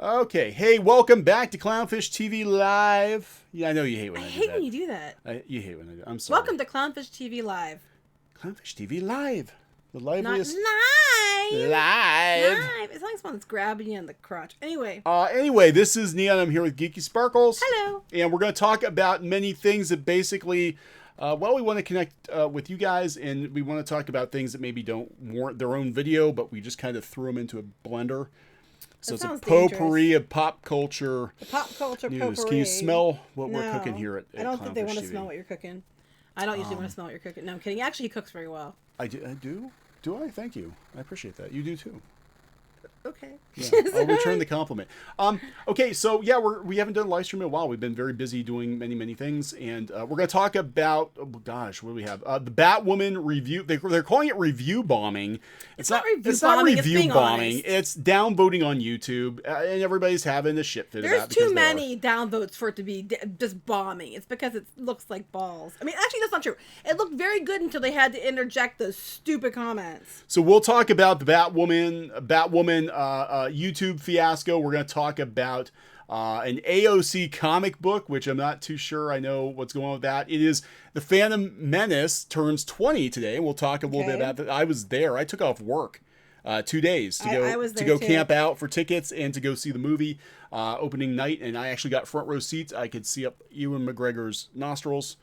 Okay, hey, welcome back to Clownfish TV Live. Yeah, I know you hate when I do that. I hate when you do that. You hate when I do that. I'm sorry. Welcome to Clownfish TV Live. Clownfish TV Live. The liveliest... Not live. Live. Live. It's like someone's grabbing you in the crotch. Anyway. Anyway, this is Kneon. I'm here with Geeky Sparkles. Hello. And we're going to talk about many things that basically... we want to connect with you guys, and we want to talk about things that maybe don't warrant their own video, but we just kind of threw them into a blender. So it's a potpourri of pop culture. The pop culture news. potpourri. Can you smell what we're cooking here at I don't think they want to TV? smell what you're cooking. I don't usually want to smell what you're cooking. No, I'm kidding. Actually, he cooks very well. I do? Do I? Thank you. I appreciate that. You do too. Okay. Yeah, I'll return the compliment. Okay, so yeah, we haven't done a live stream in a while. We've been very busy doing many things, and we're going to talk about, oh gosh, what do we have? The Batwoman review. They're calling it review bombing. It's not review bombing. It's downvoting on YouTube, and everybody's having a shit fit. There's too many downvotes for it to be just bombing. It's because it looks like balls. I mean, actually, that's not true. It looked very good until they had to interject those stupid comments. So we'll talk about the Batwoman YouTube fiasco. We're going to talk about an AOC comic book, which I'm not too sure I know what's going on with that. It is the Phantom Menace turns 20 today. We'll talk a little bit about that. I was there. I took off work 2 days to go camp out for tickets and to go see the movie opening night. And I actually got front row seats. I could see up Ewan McGregor's nostrils.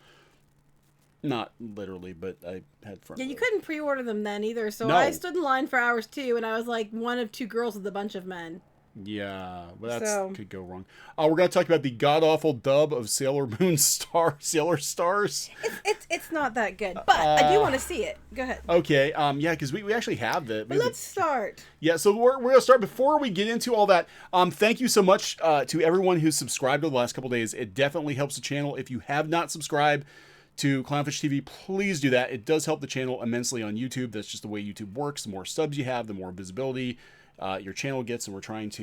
Not literally, but I had front row. Yeah, you couldn't pre-order them then either. So No. I stood in line for hours too, and I was like one of two girls with a bunch of men. Yeah, well, that could go wrong. We're going to talk about the god-awful dub of Sailor Stars. It's not that good, but I do want to see it. Go ahead. Okay, yeah, because we actually have the... But let's start. Yeah, so we're going to start. Before we get into all that, thank you so much to everyone who's subscribed over the last couple days. It definitely helps the channel. If you have not subscribed to Clownfish TV, please do that. It does help the channel immensely on YouTube. That's just the way YouTube works. The more subs you have, the more visibility your channel gets, and we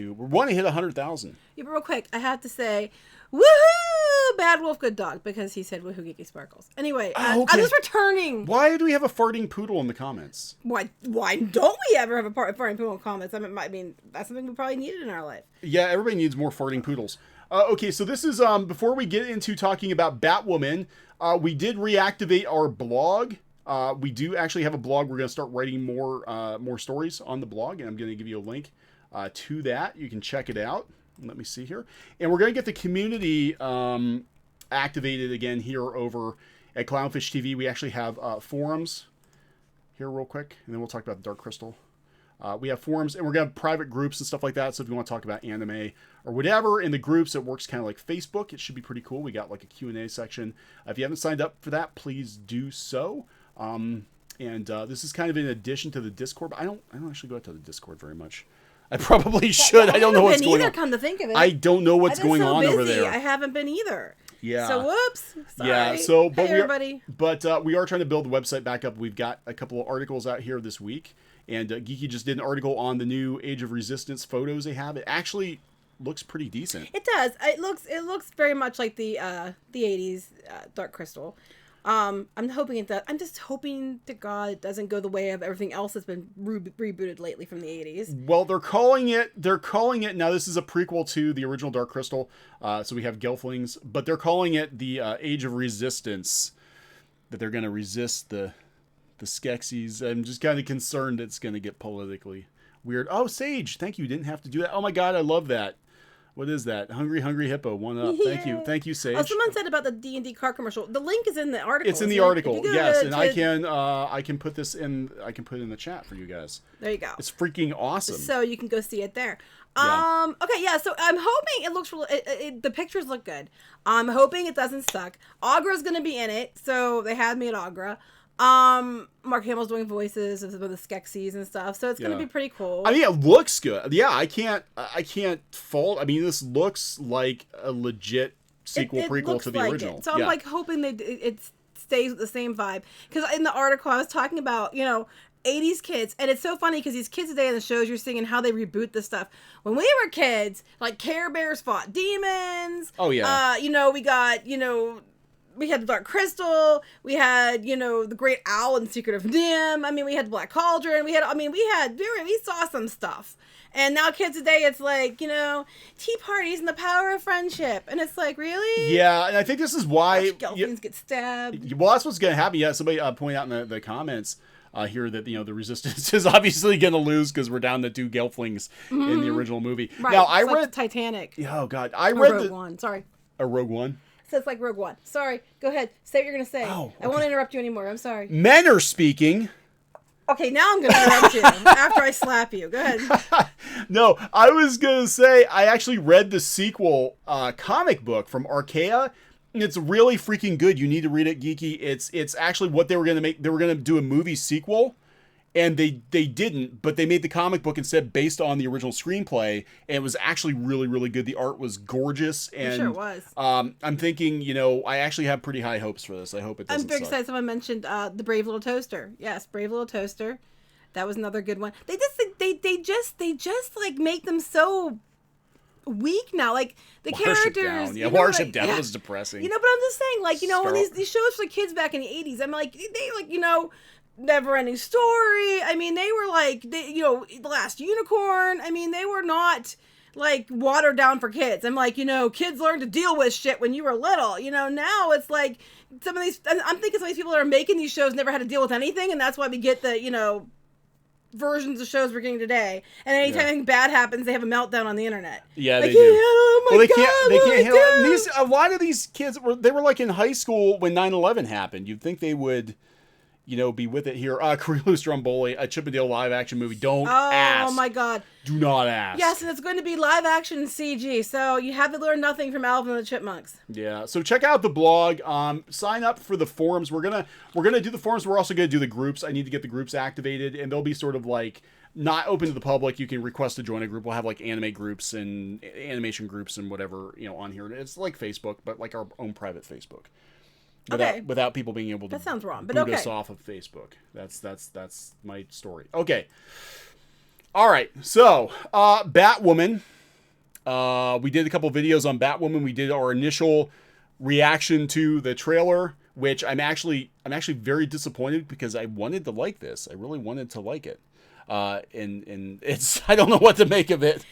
want to hit 100,000. Yeah, but real quick, I have to say, woohoo, Bad Wolf, Good Dog, because he said woohoo, Geeky Sparkles. Anyway, okay. I'm just returning. Why do we have a farting poodle in the comments? Why don't we ever have a farting poodle in comments? I mean, that's something we probably needed in our life. Yeah, everybody needs more farting poodles. Okay, so this is, before we get into talking about Batwoman, we did reactivate our blog. We do actually have a blog. We're going to start writing more stories on the blog, and I'm going to give you a link to that. You can check it out. Let me see here. And we're going to get the community activated again here over at Clownfish TV. We actually have forums here real quick, and then we'll talk about the Dark Crystal. We have forums, and we're going to have private groups and stuff like that. So if you want to talk about anime or whatever in the groups, it works kind of like Facebook. It should be pretty cool. We got like a Q&A section. If you haven't signed up for that, please do so. This is kind of in addition to the Discord, but I don't actually go out to the Discord very much. I probably should. I don't know what's going on. Come to think of it, I don't know what's going on over there. I haven't been either. Yeah. So whoops. Sorry. Yeah. So, but everybody. We are trying to build the website back up. We've got a couple of articles out here this week, and Geeky just did an article on the new Age of Resistance photos they have. It actually looks pretty decent. It does. It looks very much like the 80s Dark Crystal. I'm hoping it does. I'm just hoping to God it doesn't go the way of everything else that's been rebooted lately from the 80s. Well, they're calling it, now this is a prequel to the original Dark Crystal, so we have Gelflings, but they're calling it the Age of Resistance, that they're going to resist the Skeksis. I'm just kind of concerned it's going to get politically weird. Oh, Sage, thank you. Didn't have to do that. Oh my God, I love that. What is that? Hungry Hippo, one up. Yeah. Thank you, Sage. Oh, someone said about the D&D car commercial. The link is in the article. It's in the article, yes, and I can put this in. I can put it in the chat for you guys. There you go. It's freaking awesome. So you can go see it there. Yeah. Okay, yeah. So I'm hoping it looks. The pictures look good. I'm hoping it doesn't suck. Agra's gonna be in it, so they had me at Agra. Mark Hamill's doing voices of the Skeksis and stuff, so it's gonna be pretty cool. I mean, it looks good. Yeah, I can't fault. I mean, this looks like a legit prequel to the original. So I'm like hoping it stays with the same vibe, because in the article I was talking about 80s kids, and it's so funny because these kids today in the shows you're seeing and how they reboot this stuff. When we were kids, like Care Bears fought demons. Oh yeah. We got we had the Dark Crystal, we had, you know, the Great Owl and Secret of Nim. I mean, we had Black Cauldron. We saw some stuff. And now kids today, it's like, you know, tea parties and the power of friendship. And it's like, really? Yeah, and I think this is why... Gelflings get stabbed. Well, that's what's going to happen. Yeah, somebody pointed out in the comments here that, you know, the Resistance is obviously going to lose because we're down to 2 Gelflings in the original movie. Right. Now, I read... Like Titanic. Oh, God. I read Rogue One. Sorry. A Rogue One? So it's like Rogue One. Sorry. Go ahead. Say what you're going to say. Oh, okay. I won't interrupt you anymore. I'm sorry. Men are speaking... Okay, now I'm going to interrupt you after I slap you. Go ahead. No, I was going to say, I actually read the sequel comic book from Archaea. And it's really freaking good. You need to read it, Geeky. It's actually what they were going to make. They were going to do a movie sequel. And they didn't, but they made the comic book instead based on the original screenplay. And it was actually really, really good. The art was gorgeous. And I'm sure it was. I'm thinking, you know, I actually have pretty high hopes for this. I hope it doesn't I'm very suck. excited. Someone mentioned the Brave Little Toaster. Yes, Brave Little Toaster. That was another good one. They just like make them so weak now. Like the Watership characters. Down. Yeah, you know, Watership like, Down was depressing. You know, but I'm just saying, like, you know, when these shows for kids back in the 80s, I'm like, they like, you know, Never Ending Story. I mean, they were like, you know, The Last Unicorn. I mean, they were not like watered down for kids. I'm like, you know, kids learn to deal with shit when you were little. You know, now it's like some of these. I'm thinking some of these people that are making these shows never had to deal with anything, and that's why we get the, you know, versions of shows we're getting today. And anytime anything bad happens, they have a meltdown on the internet. Yeah, like, they do. Oh my well, God, they can't handle do? a lot of these kids they were like in high school when 9/11 happened. You'd think they would, you know, be with it here. Career Stromboli, a Chippendale live action movie. Don't ask. Oh my God. Do not ask. Yes, and it's going to be live action CG. So you have to learn nothing from Alvin and the Chipmunks. Yeah. So check out the blog. Sign up for the forums. We're gonna do the forums. We're also gonna do the groups. I need to get the groups activated, and they'll be sort of like not open to the public. You can request to join a group. We'll have like anime groups and animation groups and whatever, you know, on here. It's like Facebook, but like our own private Facebook. Without people being able to that sounds wrong, but boot okay. us off of Facebook. That's my story. Okay. All right. So, Batwoman. We did a couple videos on Batwoman. We did our initial reaction to the trailer, which I'm actually very disappointed because I wanted to like this. I really wanted to like it. And it's I don't know what to make of it.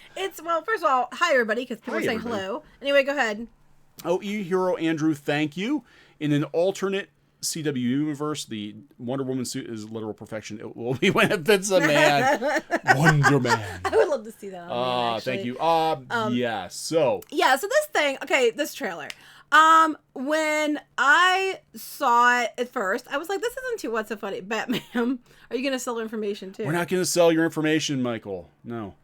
Well, first of all, hi everybody, because people are saying hello. Anyway, go ahead. Oh, E-Hero Andrew, thank you. In an alternate CW universe, the Wonder Woman suit is literal perfection. It will be when it fits a man. Wonder Man. I would love to see that on man, thank you. Yeah, so this thing, okay, this trailer. When I saw it at first, I was like, this isn't too what's so funny. Batman, are you going to sell information too? We're not going to sell your information, Michael. No.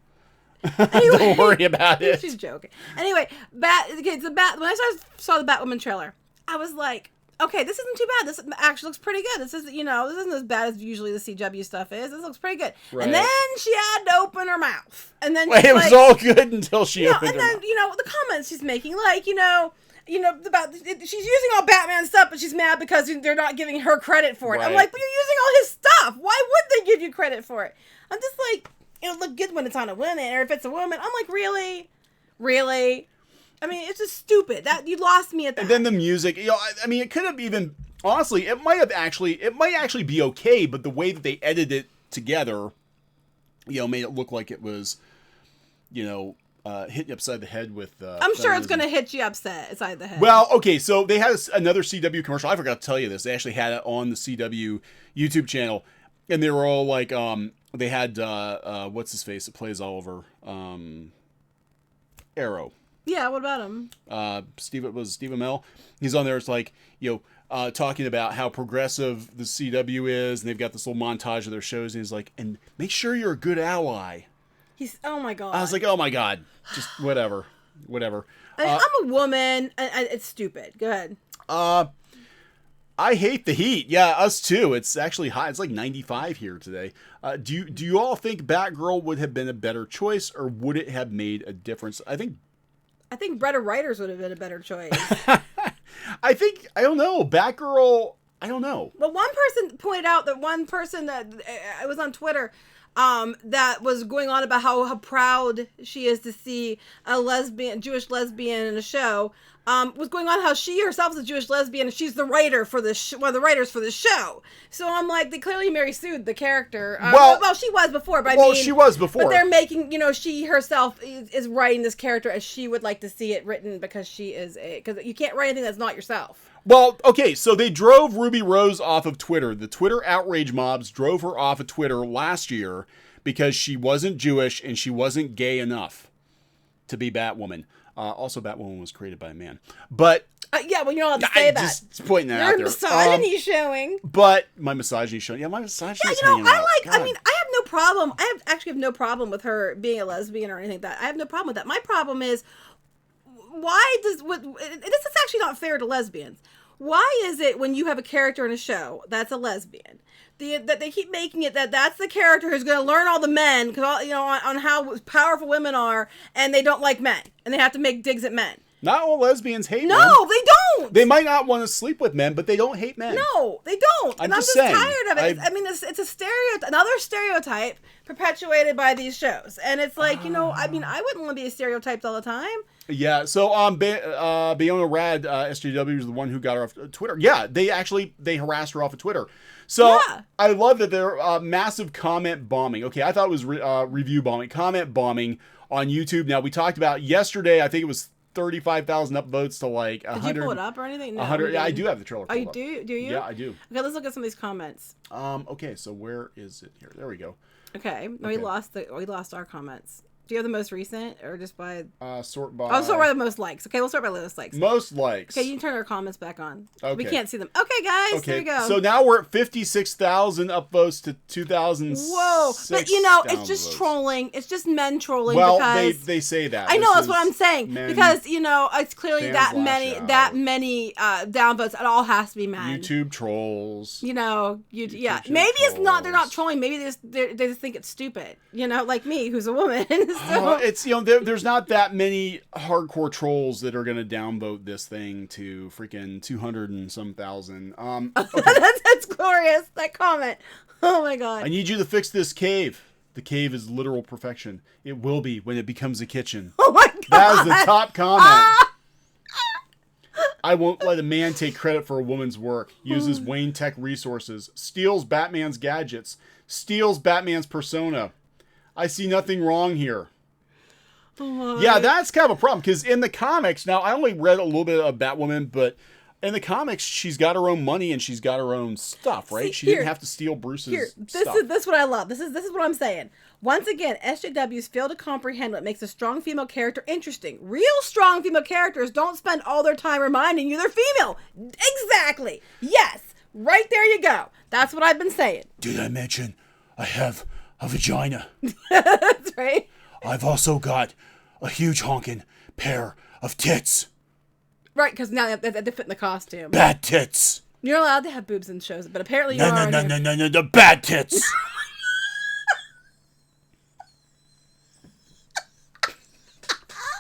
Anyway, don't worry about it. She's joking. Anyway, when I saw the Batwoman trailer, I was like, okay, this isn't too bad. This actually looks pretty good. This isn't as bad as usually the CW stuff is. This looks pretty good. Right. And then she had to open her mouth. And then it was all good until she opened her mouth. And then, the comments she's making, like, about she's using all Batman stuff, but she's mad because they're not giving her credit for it. Right. I'm like, but you're using all his stuff. Why would they give you credit for it? I'm just like, it'll look good when it's on a woman, or if it's a woman. I'm like, really? I mean, it's just stupid. That you lost me at that. And then the music, I mean, it could have even honestly, it might actually be okay, but the way that they edited it together, made it look like it was, hit you upside the head with. I'm sure it's going to hit you upside the head. Well, okay, so they had another CW commercial. I forgot to tell you this. They actually had it on the CW YouTube channel, and they were all like, they had what's his face that plays Oliver, Arrow. Yeah, what about him? Steve Amell. He's on there. It's like, talking about how progressive the CW is, and they've got this little montage of their shows, and he's like, and make sure you're a good ally. Oh my God. I was like, oh my God. Just whatever. I'm a woman, and it's stupid. Go ahead. I hate the heat. Yeah, us too. It's actually hot. It's like 95 here today. Do you all think Batgirl would have been a better choice, or would it have made a difference? I think Bretta Writers would have been a better choice. I don't know. Batgirl, I don't know. Well, one person pointed out that I was on Twitter, that was going on about how proud she is to see a Jewish lesbian in a show. was going on how she herself is a Jewish lesbian and she's the writer for the one of the writers for the show. So I'm like, they clearly Mary sued the character. Well, she was before, but I mean, she was before. But they're making, she herself is writing this character as she would like to see it written because she is because you can't write anything that's not yourself. Well, okay, so they drove Ruby Rose off of Twitter. The Twitter outrage mobs drove her off of Twitter last year because she wasn't Jewish and she wasn't gay enough to be Batwoman. Also, Batwoman was created by a man. But yeah, well, you're not allowed to say that. Just pointing that out there. Your misogyny showing. But my misogyny showing. Yeah, my misogyny is hanging out. I mean, I have no problem. I actually have no problem with her being a lesbian or anything like that. I have no problem with that. My problem is, this is actually not fair to lesbians. Why is it when you have a character in a show that's a lesbian, that they keep making it that's the character who's going to learn all the men, because on how powerful women are, and they don't like men, and they have to make digs at men. Not all lesbians hate men. No, they don't. They might not want to sleep with men, but they don't hate men. No, they don't. I'm just tired of it. I mean, it's a another stereotype perpetuated by these shows. And it's like, I mean, I wouldn't want to be stereotyped all the time. Yeah, so Bayona Rad, SJW is the one who got her off Twitter. Yeah, they harassed her off of Twitter. So yeah. I love that they're massive comment bombing. Okay, I thought it was review bombing. Comment bombing on YouTube. Now, we talked about yesterday, I think it was 35,000 upvotes to like 100. Did you pull it up or anything? No, 100. Yeah, I do have the trailer. Oh, you do? Do you? Yeah, I do. Okay, let's look at some of these comments. Okay, so where is it here? There we go. Okay, we lost our comments. Do you have the most recent, or just by sort by? I'll sort by the most likes. Okay, we'll sort by the most likes. Most likes. Okay, you can turn our comments back on. Okay. We can't see them. Okay, guys, there we go. So now we're at 56,000 upvotes to 2,000. Whoa, but it's just trolling. It's just men trolling. Well, because they say that. I know that's what I'm saying, because it's clearly that many downvotes. It all has to be men. YouTube trolls. YouTube maybe trolls. It's not. They're not trolling. Maybe they just think it's stupid. Like me, who's a woman. So. It's there's not that many hardcore trolls that are gonna downvote this thing to freaking 200 and some thousand. Okay. That's glorious. That comment. Oh my god. I need you to fix this cave. The cave is literal perfection. It will be when it becomes a kitchen. Oh my god. That is the top comment. I won't let a man take credit for a woman's work. Uses Wayne Tech resources. Steals Batman's gadgets. Steals Batman's persona. I see nothing wrong here. Oh, yeah, that's kind of a problem, because in the comics, now I only read a little bit of Batwoman, but in the comics, she's got her own money and she's got her own stuff, right? She didn't have to steal Bruce's stuff. This is what I love. This is what I'm saying. Once again, SJWs fail to comprehend what makes a strong female character interesting. Real strong female characters don't spend all their time reminding you they're female. Exactly. Yes. Right there you go. That's what I've been saying. Did I mention I have a vagina? That's right. I've also got a huge honking pair of tits. Right, because now they fit in the costume. Bad tits. You're allowed to have boobs in shows, but apparently you are. No, the bad tits.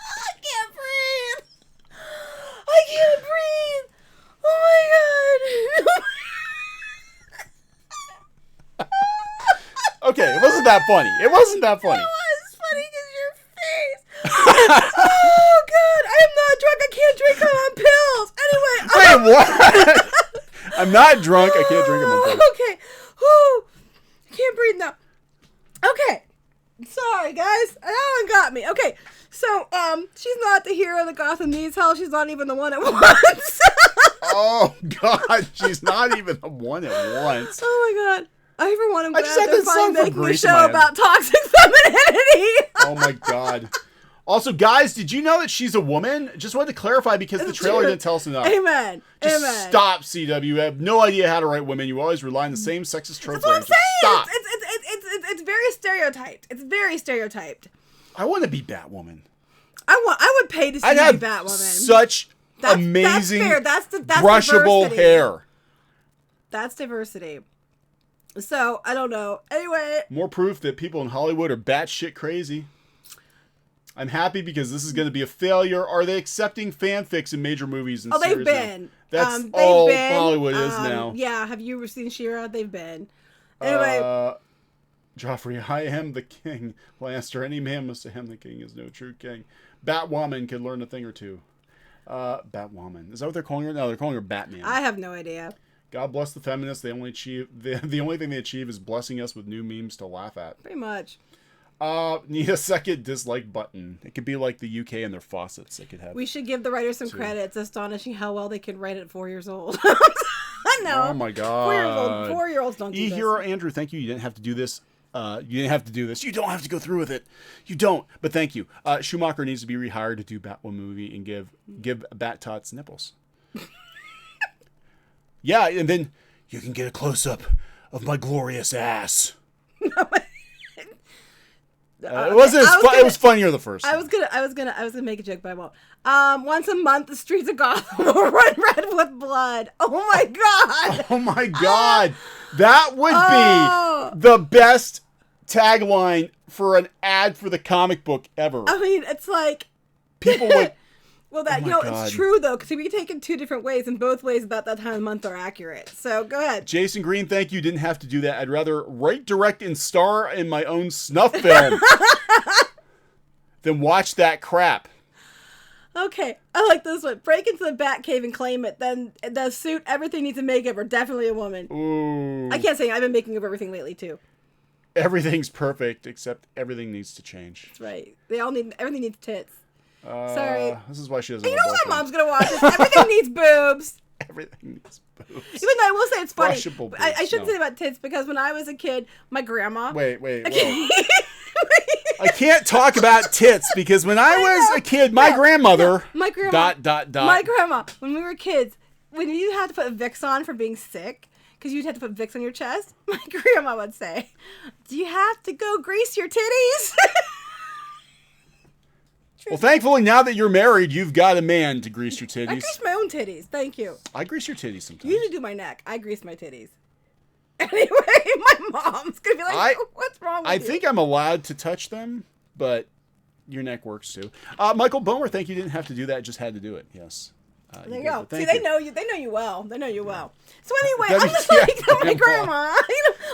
I can't breathe. Oh my god. Okay, it wasn't that funny. It was funny because your face. Oh god, I am not drunk. I can't drink. I'm on pills. Anyway. Wait, what? I'm not drunk. I can't drink. I'm on pills. Okay. Whew. I can't breathe now. Okay. Sorry, guys. That one got me. Okay. So, she's not the hero that Gotham needs. Hell, she's not even the one at once. Oh god, she's not even the one at once. Oh my god. I for one am glad they're finally making a show about toxic femininity. Oh my god. Also, guys, did you know that she's a woman? Just wanted to clarify because the trailer didn't tell us enough. Amen. Just stop, CW. You have no idea how to write women. You always rely on the same sexist tropes. That's what I'm saying. Stop. It's very stereotyped. It's very stereotyped. I want to be Batwoman. I would pay to see you be Batwoman. Such amazing, that's brushable diversity. Hair. That's diversity. So, I don't know. Anyway. More proof that people in Hollywood are batshit crazy. I'm happy because this is going to be a failure. Are they accepting fanfics in major movies and series? They've been. That's all Hollywood is now. Yeah, have you seen She-Ra? They've been. Anyway. Joffrey, I am the king. Lannister, any man must have him the king is no true king. Batwoman could learn a thing or two. Batwoman. Is that what they're calling her? No, they're calling her Batman. I have no idea. God bless the feminists. They only achieve the only thing they achieve is blessing us with new memes to laugh at. Pretty much. Need a second dislike button. It could be like the UK and their faucets. They could have. We should give the writers some credit. It's astonishing how well they can write at 4 years old. I know. Oh my god. 4 years old. 4-year-olds don't do this. Hero Andrew, thank you. You didn't have to do this. You didn't have to do this. You don't have to go through with it. You don't. But thank you. Schumacher needs to be rehired to do Batwoman movie and give Bat Tots nipples. Yeah, and then you can get a close up of my glorious ass. It wasn't. It was funnier the first time. I was gonna make a joke, but I won't. Once a month, the streets of Gotham will run red with blood. Oh my god! Oh my god! That would be the best tagline for an ad for the comic book ever. I mean, it's like people would. Well, that it's true though, because it can be taken two different ways, and both ways about that time of month are accurate. So go ahead. Jason Green, thank you. Didn't have to do that. I'd rather write, direct, and star in my own snuff film than watch that crap. Okay, I like this one. Break into the Batcave and claim it. Then the suit, everything needs a makeover. Definitely a woman. Ooh. I can't say I've been making up everything lately too. Everything's perfect except everything needs to change. That's right. Everything needs tits. Sorry. This is why she doesn't. You know what? Mom's gonna watch this. Everything needs boobs. Everything needs boobs. Even though I will say it's funny. Boobs. I shouldn't say about tits because when I was a kid, my grandma. Wait. I can't talk about tits because when I was a kid, my grandmother. My grandma. ... My grandma. When we were kids, when you had to put Vicks on for being sick, because you'd have to put Vicks on your chest, my grandma would say, "Do you have to go grease your titties?" Well, thankfully, now that you're married, you've got a man to grease your titties. I grease my own titties. Thank you. I grease your titties sometimes. You usually do my neck. I grease my titties. Anyway, my mom's going to be like, what's wrong with you? I think I'm allowed to touch them, but your neck works too. Michael Bomer, thank you. Didn't have to do that. Just had to do it. Yes. There you go. See, they know you. They know you well. They know you well. So anyway, I'm just like, my grandma.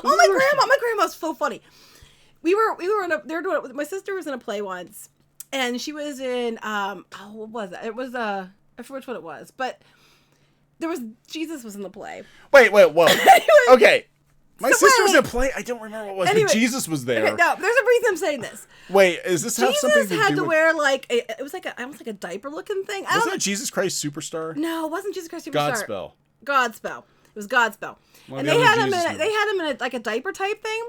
My grandma's so funny. We were in my sister was in a play once. And she was in, what was it? It was, I forget which one it was, but Jesus was in the play. Wait, whoa. Okay. My sister was in a play. I don't remember what it was, but Jesus was there. Okay, no, there's a reason I'm saying this. Wait, is this have something to do with... Jesus had to wear it was almost like a diaper looking thing. Wasn't it Jesus Christ Superstar? No, it wasn't Jesus Christ Superstar. Godspell. It was Godspell. And they had him in a diaper type thing.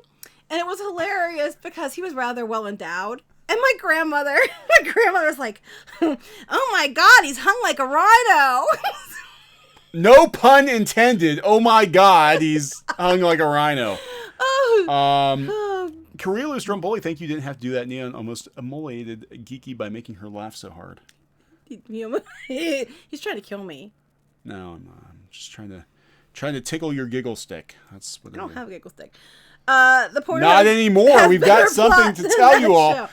And it was hilarious because he was rather well endowed. And my grandmother was like, "Oh my God, he's hung like a rhino." No pun intended. Oh my God, he's hung like a rhino. Kirilu Stromboli, thank you. Didn't have to do that. Kneon almost immolated Geeky by making her laugh so hard. He's trying to kill me. No, I'm not. I'm just trying to tickle your giggle stick. That's what I don't have a giggle stick. Not anymore. We've got something to tell you all. Show.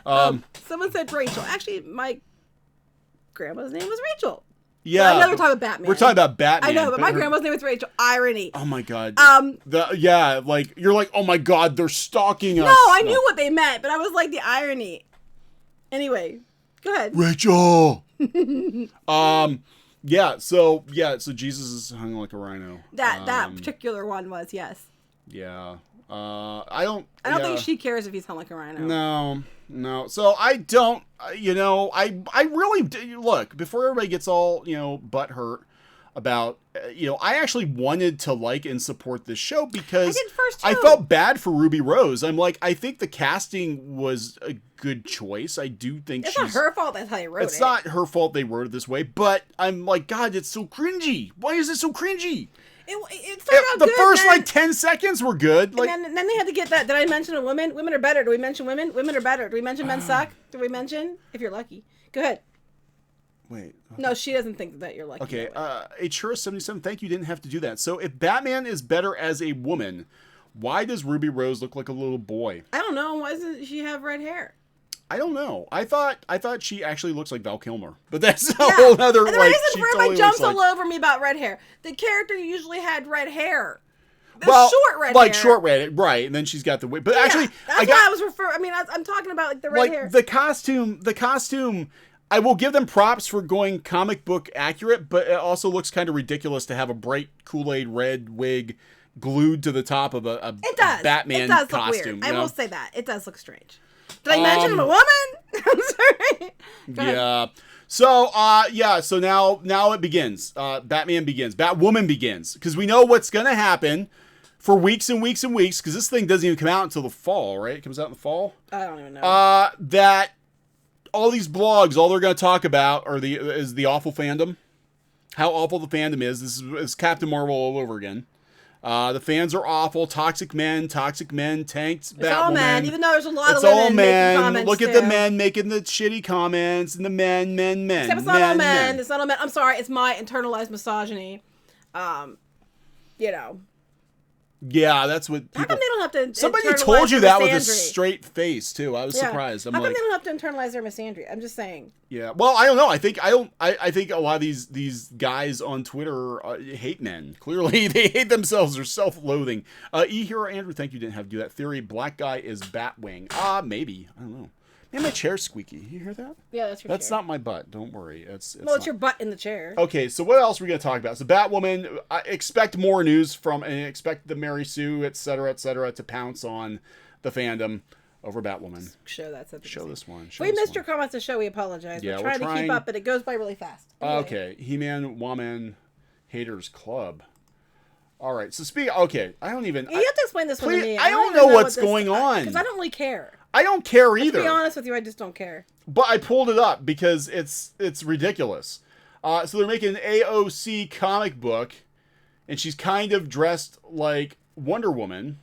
No. Someone said Rachel. Actually, my grandma's name was Rachel. Yeah. I know we're talking about Batman. We're talking about Batman. I know, but my grandma's name was Rachel. Irony. Oh my God. You're like, oh my God, they're stalking us. No, I knew what they meant, but I was like the irony. Anyway, go ahead. Rachel. So Jesus is hung like a rhino. That particular one was, yes. Yeah. I don't think she cares if he's hung like a rhino. No. So I don't, I really, look, before everybody gets all, butt hurt about, I actually wanted to like and support this show because I did first too. I felt bad for Ruby Rose. I'm like, I think the casting was a good choice. I do think it's not her fault that's how they wrote it. It's not her fault they wrote it this way, but I'm like, God, it's so cringy. Why is it so cringy? It started out good. The first 10 seconds were good. And then they had to get that. Did I mention a woman? Women are better. Do we mention women? Women are better. Do we mention men suck? Do we mention? If you're lucky. Go ahead. Wait. Okay. No, she doesn't think that you're lucky. Okay. Achura77, thank you. Didn't have to do that. So if Batman is better as a woman, why does Ruby Rose look like a little boy? I don't know. Why doesn't she have red hair? I don't know. I thought she actually looks like Val Kilmer, but that's a whole other. And the reason for everybody jumps all over me about red hair. The character usually had red hair. Short red hair. Short red, right? And then she's got the wig. But actually, that's why I was referring. I mean, I'm talking about like the red hair. The costume. I will give them props for going comic book accurate, but it also looks kind of ridiculous to have a bright Kool-Aid red wig glued to the top of a Batman look costume. Weird. I will say that. It does look strange. Did I mention I'm a woman? I'm sorry. Yeah. So, so now it begins. Batman begins. Batwoman begins. Because we know what's going to happen for weeks and weeks and weeks, because this thing doesn't even come out until the fall, right? It comes out in the fall? I don't even know. That all these blogs, all they're going to talk about is the awful fandom. How awful the fandom is. This is Captain Marvel all over again. The fans are awful. Toxic men, tanked Batwoman. It's all men, even though there's a lot of women all men. Making comments Look at the men making the shitty comments, and the men. Except it's not all men. It's not all men. I'm sorry. It's my internalized misogyny. You know. Yeah, that's what people... How come they don't have to Somebody told you that with a straight face, too. I was surprised. How come they don't have to internalize their misandry? I'm just saying. Yeah. Well, I don't know. I think a lot of these guys on Twitter hate men. Clearly, they hate themselves. They're self-loathing. E-Hero Andrew, thank you didn't have to do that. Theory, black guy is Batwing. Maybe. I don't know. Man, my chair's squeaky. You hear that? Yeah, that's your That's chair. not my butt. Don't worry. It's your butt in the chair. Okay, so what else are we going to talk about? So Batwoman, I expect more news from, and expect the Mary Sue, et cetera, to pounce on the fandom over Batwoman. Show that. Show this one. If we missed your comments to show, we apologize. Yeah, we're trying to keep up, but it goes by really fast. Anyway. Okay, He-Man, Woman, Haters Club. All right, so okay, I don't even... You have to explain this one to me. I don't know what's going on. Because I don't really care. I don't care either. To be honest with you, I just don't care. But I pulled it up because it's ridiculous. So they're making an AOC comic book, and she's kind of dressed like Wonder Woman,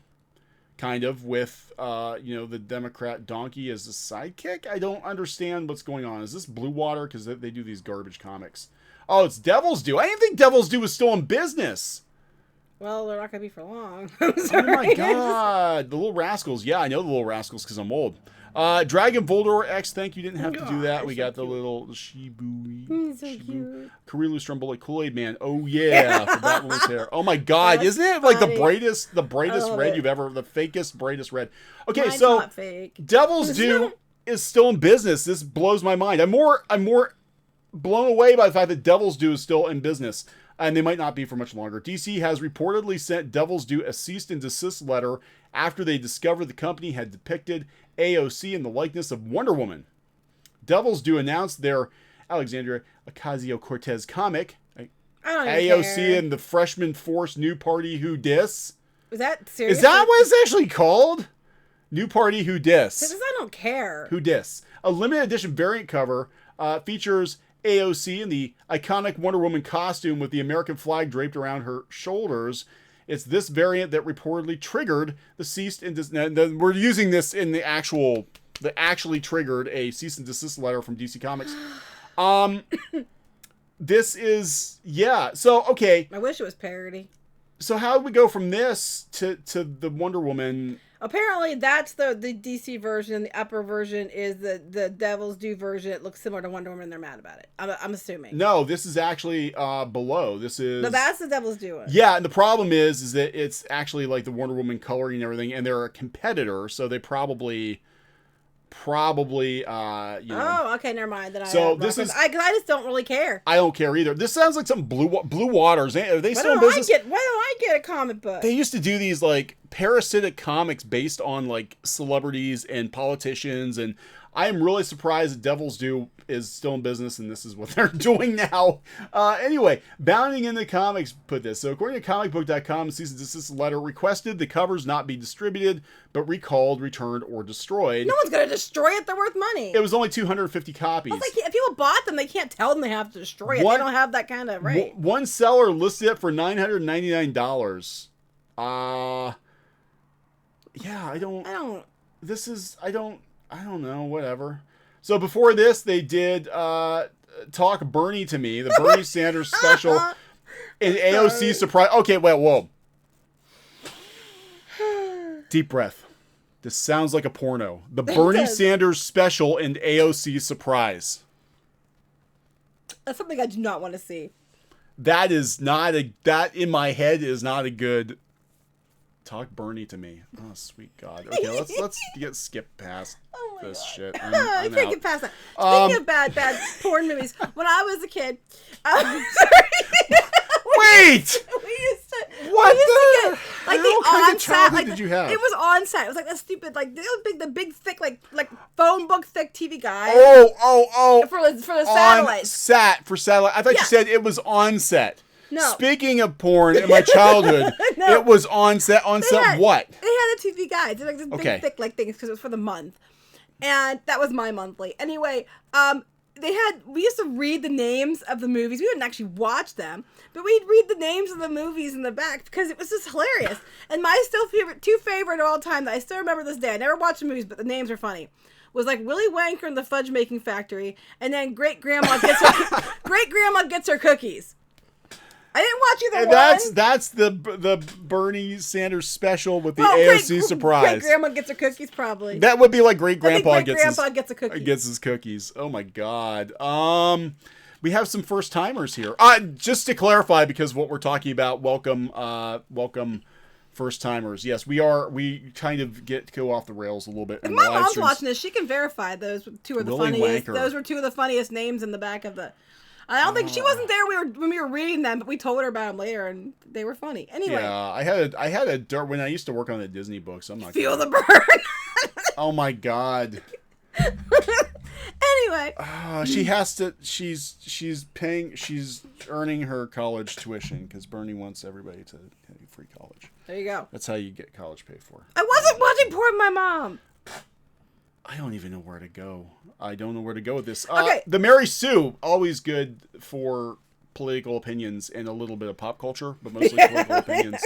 kind of with the Democrat donkey as a sidekick. I don't understand what's going on. Is this Blue Water? Because they do these garbage comics. Oh, it's Devil's Due. I didn't think Devil's Due was still in business. Well, they're not going to be for long. Oh my god. The Little Rascals. Yeah, I know the Little Rascals because I'm old. Dragon Voldor X, thank you. Didn't have to do that. We got the little Shibu. So cute. Kurilu Stromboli Kool-Aid Man. Oh yeah. For Batwoman's hair. Oh my god. Isn't it like the brightest red you've ever, the fakest, brightest red. Okay, Mine's so not fake. Devil's Due is still in business. This blows my mind. I'm more blown away by the fact that Devil's Due is still in business. And they might not be for much longer. DC has reportedly sent Devil's Due a cease and desist letter after they discovered the company had depicted AOC in the likeness of Wonder Woman. Devil's Due announced their Alexandria Ocasio-Cortez comic, AOC and the Freshman Force New Party Who Dis. Is that serious? Is that what it's actually called? New Party Who Dis. Because I don't care. Who Dis. A limited edition variant cover features AOC in the iconic Wonder Woman costume with the American flag draped around her shoulders. It's this variant that reportedly triggered the cease and desist. We're using this in that actually triggered a cease and desist letter from DC Comics. This is, yeah. So, okay. I wish it was parody. So how do we go from this to the Wonder Woman? Apparently, that's the DC version. The upper version is the Devil's Due version. It looks similar to Wonder Woman. They're mad about it. I'm assuming. No, this is actually below. This is... No, that's the Devil's Due one. Yeah, and the problem is that it's actually like the Wonder Woman coloring and everything, and they're a competitor, so they probably Oh, okay, never mind. Then this is... I just don't really care. I don't care either. This sounds like some Blue Waters. Are they still in business? Why don't I get a comic book? They used to do these like parasitic comics based on like celebrities and politicians, and I am really surprised that Devil's Due is still in business, and this is what they're doing now. Anyway, Bounding in the Comics put this. So according to comicbook.com, cease and desist letter requested the covers not be distributed, but recalled, returned, or destroyed. No one's going to destroy it. They're worth money. It was only 250 copies. Well, if people bought them, they can't tell them they have to destroy it. They don't have that kind of right. One seller listed it for $999. Yeah, I don't know, whatever. So before this, they did Talk Bernie to Me, the Bernie Sanders special in AOC surprise. Okay, wait, whoa. Deep breath. This sounds like a porno. The Bernie Sanders special in AOC surprise. That's something I do not want to see. That in my head is not a good Talk Bernie to me. Oh, sweet God. Okay, let's get skipped past this God. shit. I can't out. get past that. Speaking of bad porn movies, when I was a kid, sorry. Wait! We used to What like What the kind of on set. childhood Like did you have? It was on set. It was like that stupid, like the big thick, like phone book thick TV guy. Oh! For the satellite. For satellite. I thought you said it was on set. No. Speaking of porn in my childhood, No. It was on set. On set what? They had the TV guides. They're like this big thick like things because it was for the month, and that was my monthly. Anyway, we used to read the names of the movies. We wouldn't actually watch them, but we'd read the names of the movies in the back because it was just hilarious. And my two favorite of all time that I still remember this day. I never watched the movies, but the names are funny. Was like Willy Wonka and the Fudge Making Factory, and then Great Grandma gets her cookies. I didn't watch either one. That's the Bernie Sanders special with the AOC surprise. Great Grandma gets her cookies, probably. That would be like Great Grandpa gets a cookie. Gets his cookies. Oh my God. We have some first timers here. Just to clarify, because what we're talking about, welcome first timers. Yes, we are. We kind of go off the rails a little bit. If my mom's watching this, she can verify those two of the funniest. Wanker. Those were two of the funniest names in the back of the. I don't think she wasn't there. When we were reading them, but we told her about them later, and they were funny. Anyway, yeah, I had a dirt when I used to work on the Disney books. I'm not feel the burn. Oh my God. Anyway, she has to. She's earning her college tuition because Bernie wants everybody to get free college. There you go. That's how you get college paid for. I wasn't watching porn with my mom. I don't even know where to go. I don't know where to go with this. Okay. The Mary Sue, always good for political opinions and a little bit of pop culture, but mostly political opinions.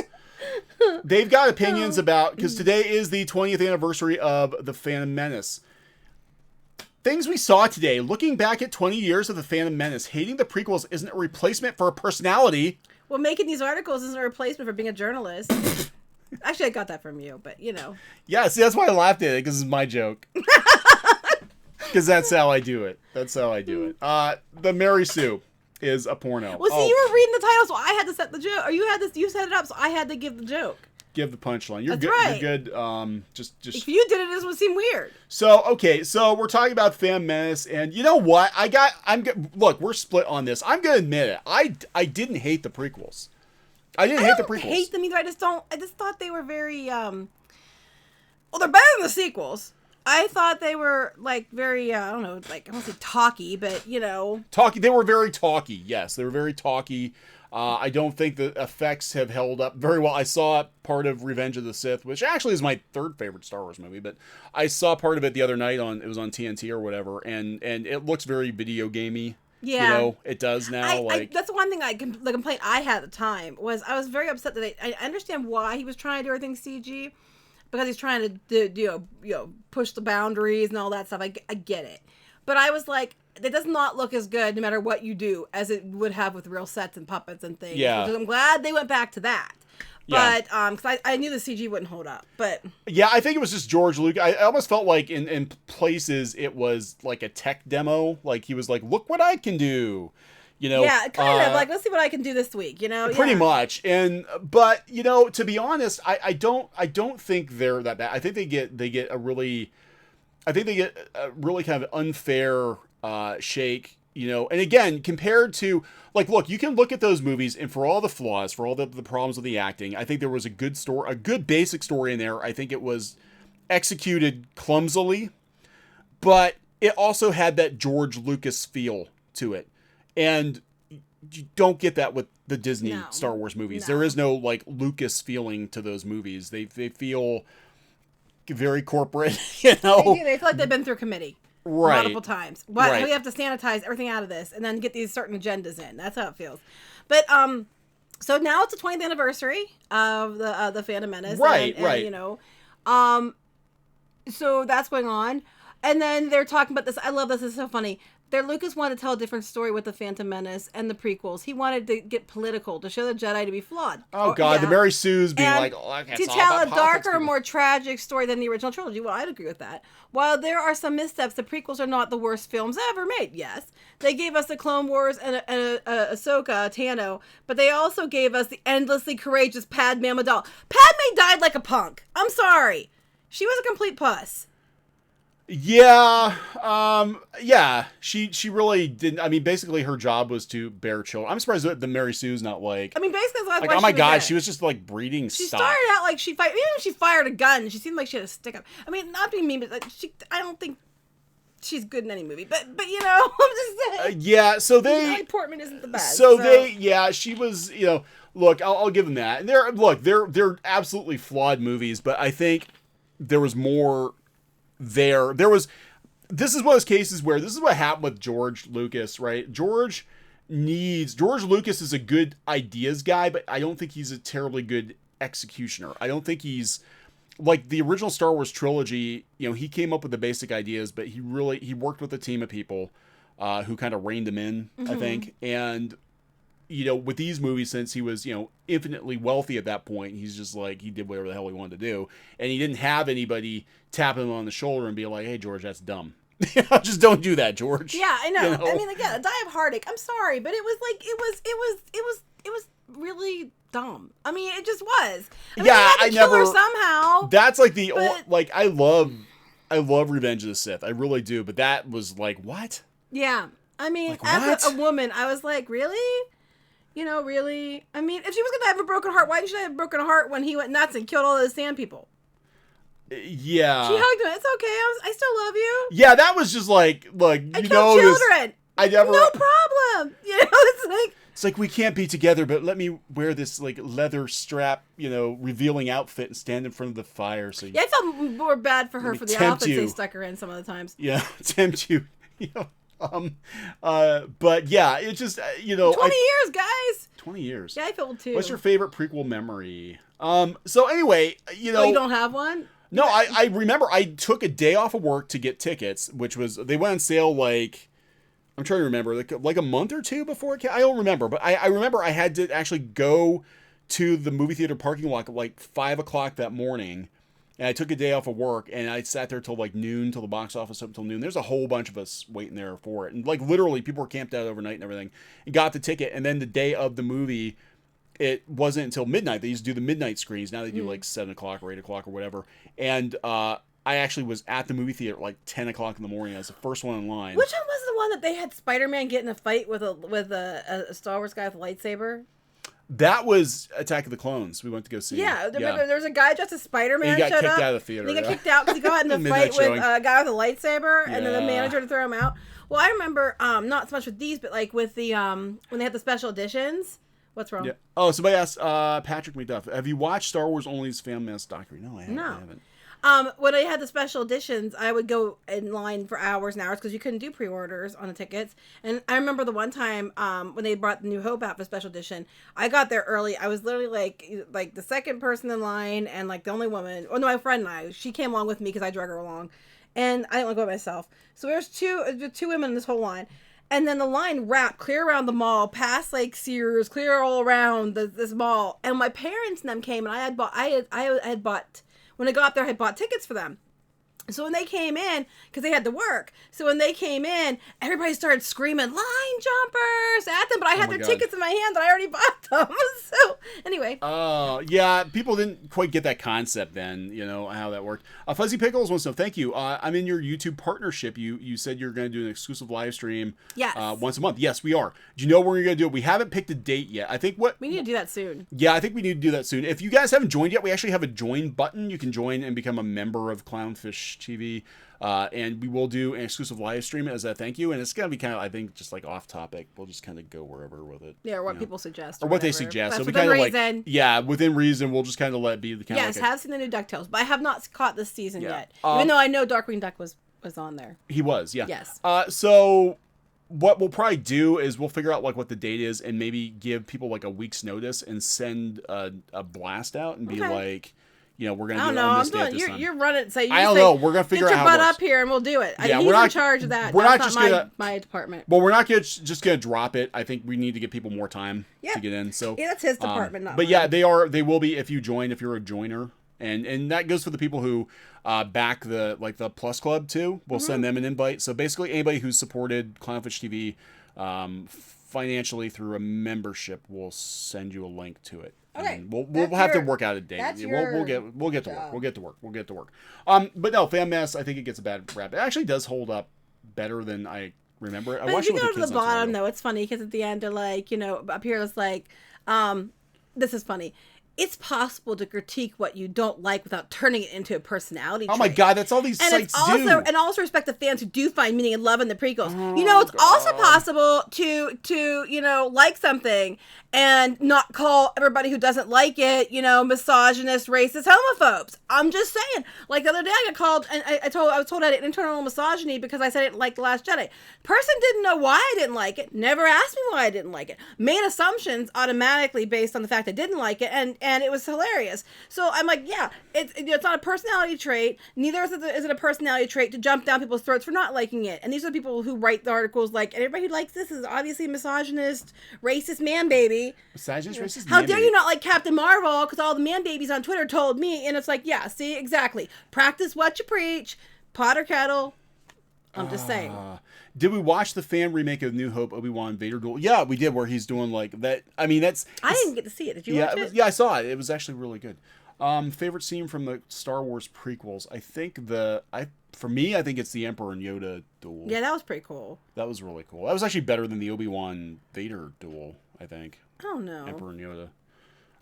They've got opinions about, because today is the 20th anniversary of The Phantom Menace. Things we saw today, looking back at 20 years of The Phantom Menace, hating the prequels isn't a replacement for a personality. Well, making these articles isn't a replacement for being a journalist. Actually, I got that from you, but you know. Yeah, see, that's why I laughed at it, because it's my joke. Because that's how I do it. The Mary Sue is a porno. Well, see, you were reading the title, so I had to set the joke. Or you set it up, so I had to give the joke. Give the punchline. You're That's good. right. You're good. Just. If you did it, this would seem weird. So we're talking about Phantom Menace, and you know what? Look, we're split on this. I'm gonna admit it. I didn't hate the prequels. I didn't hate the prequels. I hate them either. I just thought they were very well, they're better than the sequels. I thought they were like very I don't know, like I won't say talky, but you know. Talky. They were very talky. Yes, they were very talky. I don't think the effects have held up very well. I saw part of Revenge of the Sith, which actually is my third favorite Star Wars movie, but I saw part of it the other night it was on TNT or whatever, and it looks very video gamey. Yeah, you know, it does now. That's the one thing the complaint I had at the time was I was very upset that I understand why he was trying to do everything CG, because he's trying to push the boundaries and all that stuff. I get it, but I was like, it does not look as good no matter what you do as it would have with real sets and puppets and things. Yeah, I'm glad they went back to that. Yeah. But because I knew the CG wouldn't hold up, but yeah, I think it was just George Lucas. I almost felt like in places it was like a tech demo. Like he was like, "Look what I can do," you know. Yeah, kind of like, let's see what I can do this week, you know. Pretty much, but you know, to be honest, I don't think they're that bad. I think they get a really kind of unfair shake. You know, and again, compared to, like, look, you can look at those movies, and for all the flaws, for all the problems with the acting, I think there was a good story, a good basic story in there. I think it was executed clumsily, but it also had that George Lucas feel to it. And you don't get that with the Disney Star Wars movies. No. There is no, like, Lucas feeling to those movies. They feel very corporate, you know? They feel like they've been through committee. Right. Multiple times. Right. We have to sanitize everything out of this and then get these certain agendas in. That's how it feels. But so now it's the 20th anniversary of the Phantom Menace. Right. And, you know, so that's going on. And then they're talking about this. I love this. It's so funny. Lucas wanted to tell a different story with the Phantom Menace and the prequels. He wanted to get political, to show the Jedi to be flawed. Oh, God. Yeah. The Mary Sue's being and like, oh, I can't to tell a darker, more tragic story than the original trilogy. Well, I'd agree with that. While there are some missteps, the prequels are not the worst films ever made. Yes. They gave us the Clone Wars and Ahsoka, Tano, but they also gave us the endlessly courageous Padme Amidala. Padme died like a punk. I'm sorry. She was a complete puss. Yeah, yeah, she really didn't. I mean, basically her job was to bear children. I'm surprised that the Mary Sue's not like. I mean, basically, that's like, oh my God, she was just like breeding She stock. started out like even when she fired a gun, she seemed like she had a stick up. I mean, not being mean, but like, I don't think she's good in any movie. But you know, I'm just saying. Yeah, so they. Natalie Portman isn't the best. So yeah, she was. You know, look, I'll give them that. And they're absolutely flawed movies, but I think there was more. This is one of those cases where this is what happened with George Lucas, right? George Lucas is a good ideas guy, but I don't think he's a terribly good executioner. I don't think he's like the original Star Wars trilogy. You know, he came up with the basic ideas, but he worked with a team of people who kind of reined him in, I think. And you know, with these movies, since he was, you know, infinitely wealthy at that point, he's just like, he did whatever the hell he wanted to do. And he didn't have anybody tap him on the shoulder and be like, hey, George, that's dumb. Just don't do that, George. Yeah, I know. You know? I mean, again, a die of heartache. I'm sorry, but it was like, it was really dumb. I mean, it just was. I mean, yeah, I never. Her somehow. That's like the old, like, I love Revenge of the Sith. I really do. But that was like, what? Yeah. I mean, like, as a woman, I was like, really? You know, really? I mean, if she was going to have a broken heart, why didn't she have a broken heart when he went nuts and killed all those sand people? Yeah. She hugged him. It's okay. I still love you. Yeah, that was just like, look, I killed children. I never. No problem. You know, it's like we can't be together, but let me wear this like leather strap, you know, revealing outfit and stand in front of the fire. So yeah, I felt more bad for her for the outfits they stuck her in some of the times. Yeah, tempt you. You know. But yeah, it just, you know. 20 years, guys. 20 years. Yeah, I feel too. What's your favorite prequel memory? So anyway, you know. Oh, you don't have one? No, I remember I took a day off of work to get tickets, which was, they went on sale like, I'm trying to remember, like a month or two before it came. I don't remember, but I remember I had to actually go to the movie theater parking lot at like 5 o'clock that morning. And I took a day off of work, and I sat there till like noon, till the box office opened till noon. There's a whole bunch of us waiting there for it. And like literally people were camped out overnight and everything, and got the ticket. And then the day of the movie, it wasn't until midnight. They used to do the midnight screens. Now they do like 7 o'clock or 8 o'clock or whatever. And I actually was at the movie theater at like 10 o'clock in the morning. I was the first one in line. Which one was the one that they had Spider-Man get in a fight with a Star Wars guy with a lightsaber? That was Attack of the Clones. We went to go see. Yeah, remember there was a guy dressed as Spider-Man. He got kicked out of the theater. And he got kicked out because he got in a fight with a guy with a lightsaber, and then the manager to throw him out. Well, I remember not so much with these, but like with the when they had the special editions. What's wrong? Yeah. Oh, somebody asked Patrick McDuff, have you watched Star Wars Only's Phantom Menace documentary? No, I haven't. When I had the special editions, I would go in line for hours and hours because you couldn't do pre-orders on the tickets. And I remember the one time when they brought the New Hope out for special edition, I got there early. I was literally like the second person in line and like the only woman. Oh no, my friend and I. She came along with me because I drug her along, and I didn't want to go by myself. So there's two women in this whole line. And then the line wrapped clear around the mall, past like Sears, clear all around this mall. And my parents and them came, and I had bought. When I got up there, I had bought tickets for them. So when they came in, because they had to work, so when they came in, everybody started screaming, line jumpers at them, but I had their tickets in my hand and I already bought them. So anyway. Yeah, people didn't quite get that concept then, you know, how that worked. Fuzzy Pickles wants to know, thank you. I'm in your YouTube partnership. You said you're going to do an exclusive live stream once a month. Yes, we are. Do you know when you're going to do it? We haven't picked a date yet. I think we need to do that soon. Yeah, I think we need to do that soon. If you guys haven't joined yet, we actually have a join button. You can join and become a member of Clownfish TV. And we will do an exclusive live stream as a thank you. And it's going to be kind of, I think, just like off topic. We'll just kind of go wherever with it. Yeah, or what people suggest. Or what they suggest. That's so we within kind of reason. like, yeah, within reason, we'll just kind of let it be the kind of. Yes, have seen the new DuckTales, but I have not caught this season yet. Even though I know Darkwing Duck was on there. He was, yeah. Yes. So what we'll probably do is we'll figure out like what the date is and maybe give people like a week's notice and send a blast out and be like, we're going I to don't do it know. on I'm this day at doing. this time. You're running. So you I don't know. We're going to figure out how get your it butt works. up here and we'll do it. Yeah, He's we're not in charge of that. We're That's not just my, gonna my department. Well, we're not just gonna drop it. I think we need to give people more time to get in. So yeah, that's his department, not but mine. yeah, they will be if you join, if you're a joiner, and that goes for the people who back the Plus Club too. We'll send them an invite. So basically, anybody who's supported Clownfish TV financially through a membership, we'll send you a link to it. Okay, And we'll have to work out a date. We'll get to work. We'll get to work. But no, Phantom Menace, I think it gets a bad rap. It actually does hold up better than I remember it. I But watched if it you with go to kids the not too long bottom, ago. though, it's funny because at the end they're like, up here it's like, this is funny. It's possible to critique what you don't like without turning it into a personality trait. Oh my god, that's all these And sites it's also, do. and also respect the fans who do find meaning and love in the prequels. It's God. also possible to like something and not call everybody who doesn't like it, misogynist, racist, homophobes. I'm just saying. Like the other day I got called and I was told I had internal misogyny because I said I didn't like The Last Jedi. Person didn't know why I didn't like it, never asked me why I didn't like it. Made assumptions automatically based on the fact I didn't like it, and it was hilarious. So I'm like, yeah, it's not a personality trait. Neither is it a personality trait to jump down people's throats for not liking it. And these are the people who write the articles like, everybody who likes this is obviously a misogynist, racist man baby. Misogynist, racist. How dare you not like Captain Marvel? Because all the man babies on Twitter told me, and it's like, yeah, see, exactly. Practice what you preach. Pot or kettle. I'm just saying. Did we watch the fan remake of New Hope Obi-Wan Vader duel? Yeah, we did. Where he's doing like that. I mean, I didn't get to see it. Did you watch it? Yeah, I saw it. It was actually really good. Favorite scene from the Star Wars prequels? I think for me, I think it's the Emperor and Yoda duel. Yeah, that was pretty cool. That was really cool. That was actually better than the Obi-Wan Vader duel, I think. I don't know. Emperor and Yoda.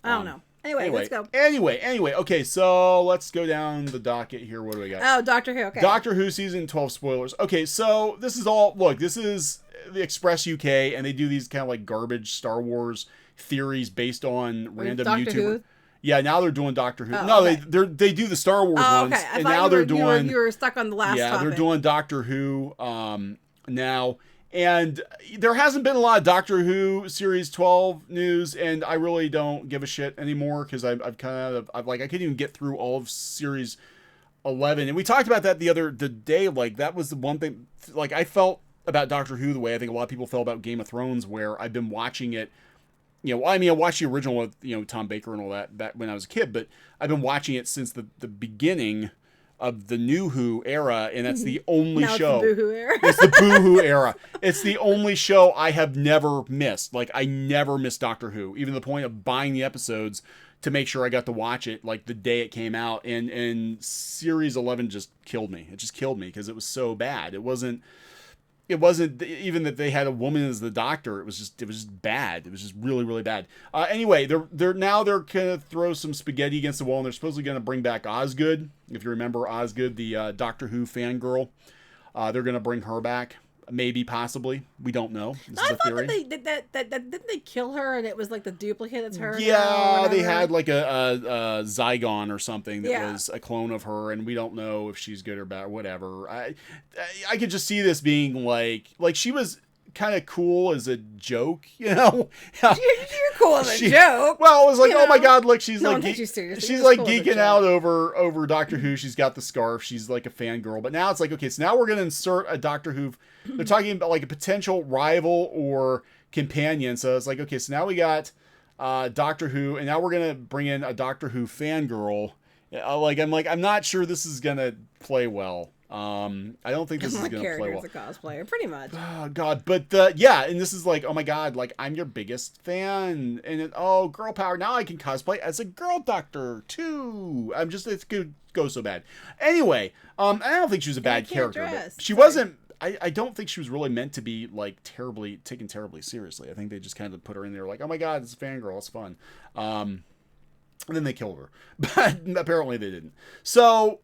I don't know. Anyway, let's go. Anyway. Okay, so let's go down the docket here. What do we got? Oh, Doctor Who. Okay. Doctor Who season 12 spoilers. Okay, so this is the Express UK, and they do these kind of like garbage Star Wars theories based on random Doctor YouTubers. Who? Yeah, now they're doing Doctor Who. Oh, no, okay. they do the Star Wars ones, okay. and now they're doing. You were stuck on the last. Yeah, topic. they're doing Doctor Who now. And there hasn't been a lot of Doctor Who Series 12 news, and I really don't give a shit anymore because I couldn't even get through all of Series 11. And we talked about that the day. Like, that was the one thing, like, I felt about Doctor Who the way I think a lot of people felt about Game of Thrones, where I've been watching it. I watched the original with, Tom Baker and all that back when I was a kid, but I've been watching it since the beginning of the New Who era, and that's the only show. It's the Boo-hoo era. It's the Boo-hoo era. It's the only show I have never missed. Like, I never missed Doctor Who, even to the point of buying the episodes to make sure I got to watch it, like, the day it came out. And Series 11 just killed me. It just killed me because it was so bad. It wasn't even that they had a woman as the Doctor. It was just bad. It was just really, really bad. Anyway, they're gonna throw some spaghetti against the wall, and they're supposedly gonna bring back Osgood. If you remember Osgood, the Doctor Who fangirl, they're gonna bring her back. Maybe, possibly. We don't know. This is a theory. That didn't they kill her and it was like the duplicate? It's her. Yeah, they had like a Zygon or something that was a clone of her, and we don't know if she's good or bad or whatever. I could just see this being like she was kind of cool as a joke, You're cool as a joke. Well, it was like, oh my god, like she's no like one takes you seriously. she's like geeking out over Doctor Who. She's got the scarf. She's like a fangirl. But now it's like, okay, so now we're gonna insert a Doctor Who. They're talking about like a potential rival or companion. So it's like, okay, so now we got Doctor Who, and now we're gonna bring in a Doctor Who fangirl. I'm not sure this is gonna play well. I don't think this is going to play well. As a cosplayer, pretty much. Oh God, but and this is like, oh my God, like I'm your biggest fan, and girl power. Now I can cosplay as a girl doctor too. It could go so bad. Anyway, I don't think she was a bad character. But she wasn't. I don't think she was really meant to be like taken terribly seriously. I think they just kind of put her in there like, oh my God, it's a fangirl, it's fun. And then they killed her, but apparently they didn't. So,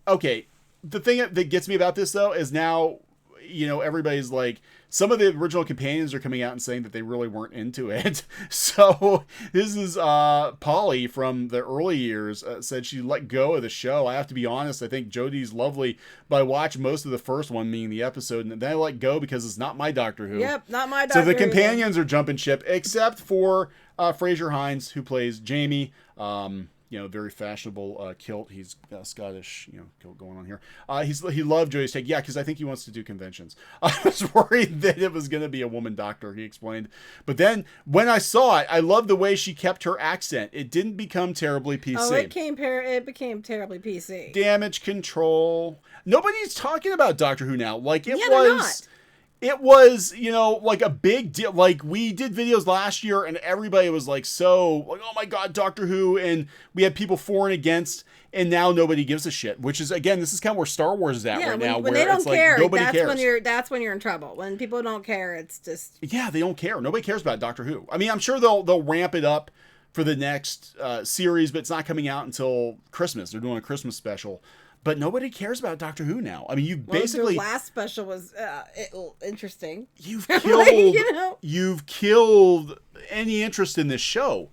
okay. The thing that gets me about this, though, is now, everybody's like, some of the original companions are coming out and saying that they really weren't into it. So this is Polly from the early years said she let go of the show. I have to be honest. I think Jodie's lovely, but I watched most of the first one, meaning the episode, and then I let go because it's not my Doctor Who. Yep, not my Doctor Who. So the Who. companions are jumping ship, except for Fraser Hines, who plays Jamie. very fashionable kilt. He's Scottish, kilt going on here. He loved Joey's take. Yeah, because I think he wants to do conventions. I was worried that it was going to be a woman doctor, he explained. But then when I saw it, I loved the way she kept her accent. It didn't become terribly PC. Oh, it became terribly PC. Damage control. Nobody's talking about Doctor Who now. Like, it they're not. It was, like a big deal. Like, we did videos last year and everybody was like, oh my God, Doctor Who. And we had people for and against, and now nobody gives a shit, which is, again, this is kind of where Star Wars is at right now. When where they don't care, nobody cares. That's when you're in trouble. When people don't care, it's just. Yeah, they don't care. Nobody cares about Doctor Who. I mean, I'm sure they'll ramp it up for the next series, but it's not coming out until Christmas. They're doing a Christmas special. But nobody cares about Doctor Who now. I mean, you basically... The last special was interesting. You've killed... You've killed any interest in this show.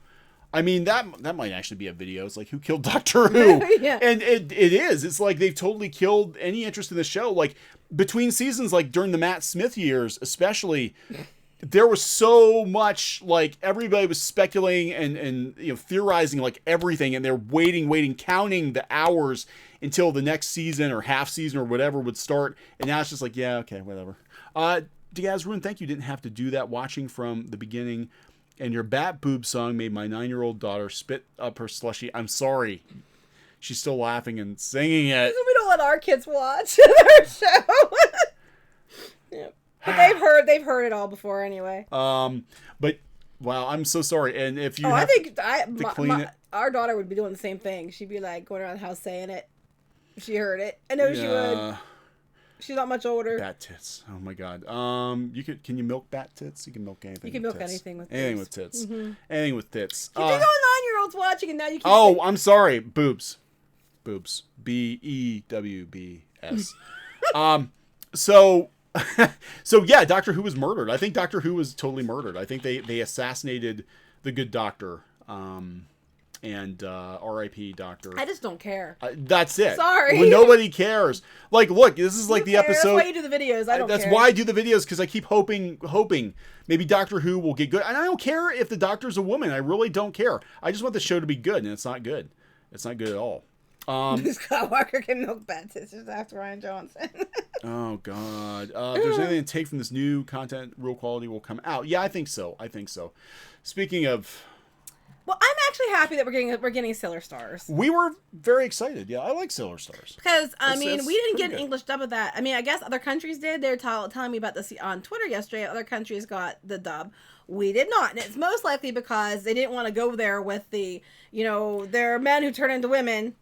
I mean, that might actually be a video. It's like, who killed Doctor Who? Yeah. And it is. It's like they've totally killed any interest in the show. Like, between seasons, like during the Matt Smith years, especially... There was so much, like, everybody was speculating and theorizing, like, everything, and they're waiting, counting the hours until the next season or half season or whatever would start, and now it's just like, yeah, okay, whatever. Diaz-Rune, thank you. Didn't have to do that. Watching from the beginning, and your Bat Boob song made my 9-year-old daughter spit up her slushie. I'm sorry. She's still laughing and singing it. We don't let our kids watch their show. Yeah. But they've heard it all before anyway. But wow, I'm so sorry. And if you our daughter would be doing the same thing. She'd be like going around the house saying it. If she heard it. I know she would. She's not much older. Bat tits. Oh my God. Can you milk bat tits? You can milk anything. You can milk anything with tits. Anything with tits. Mm-hmm. Anything with tits. You think 9-year-olds watching and now you can I'm sorry. Boobs. BEWBS. So yeah, Doctor Who was murdered. I think Doctor Who was totally murdered. I think they assassinated the good doctor. And R.I.P. Doctor. I just don't care. That's it. Sorry. When nobody cares. Like, look, this is like the episode. That's why you do the videos. I don't care. That's why I do the videos, because I keep hoping maybe Doctor Who will get good. And I don't care if the Doctor's a woman. I really don't care. I just want the show to be good, and it's not good. It's not good at all. Scott Walker can milk bad sisters after Ryan Johnson. Oh God! If there's anything to take from this new content, real quality will come out. Yeah, I think so. Speaking of, well, I'm actually happy that we're getting Sailor Stars. We were very excited. Yeah, I like Sailor Stars because we didn't get an English dub of that. I mean, I guess other countries did. They were telling me about this on Twitter yesterday. Other countries got the dub. We did not, and it's most likely because they didn't want to go there with the, they're men who turn into women.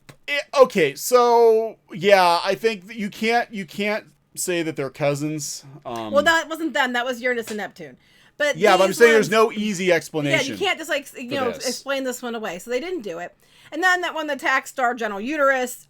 Okay, so yeah, I think that you can't say that they're cousins. Well, that wasn't them. That was Uranus and Neptune. But yeah, but I'm saying there's no easy explanation. Yeah, you can't just explain this one away. So they didn't do it. And then that one that attacked Star General Uterus.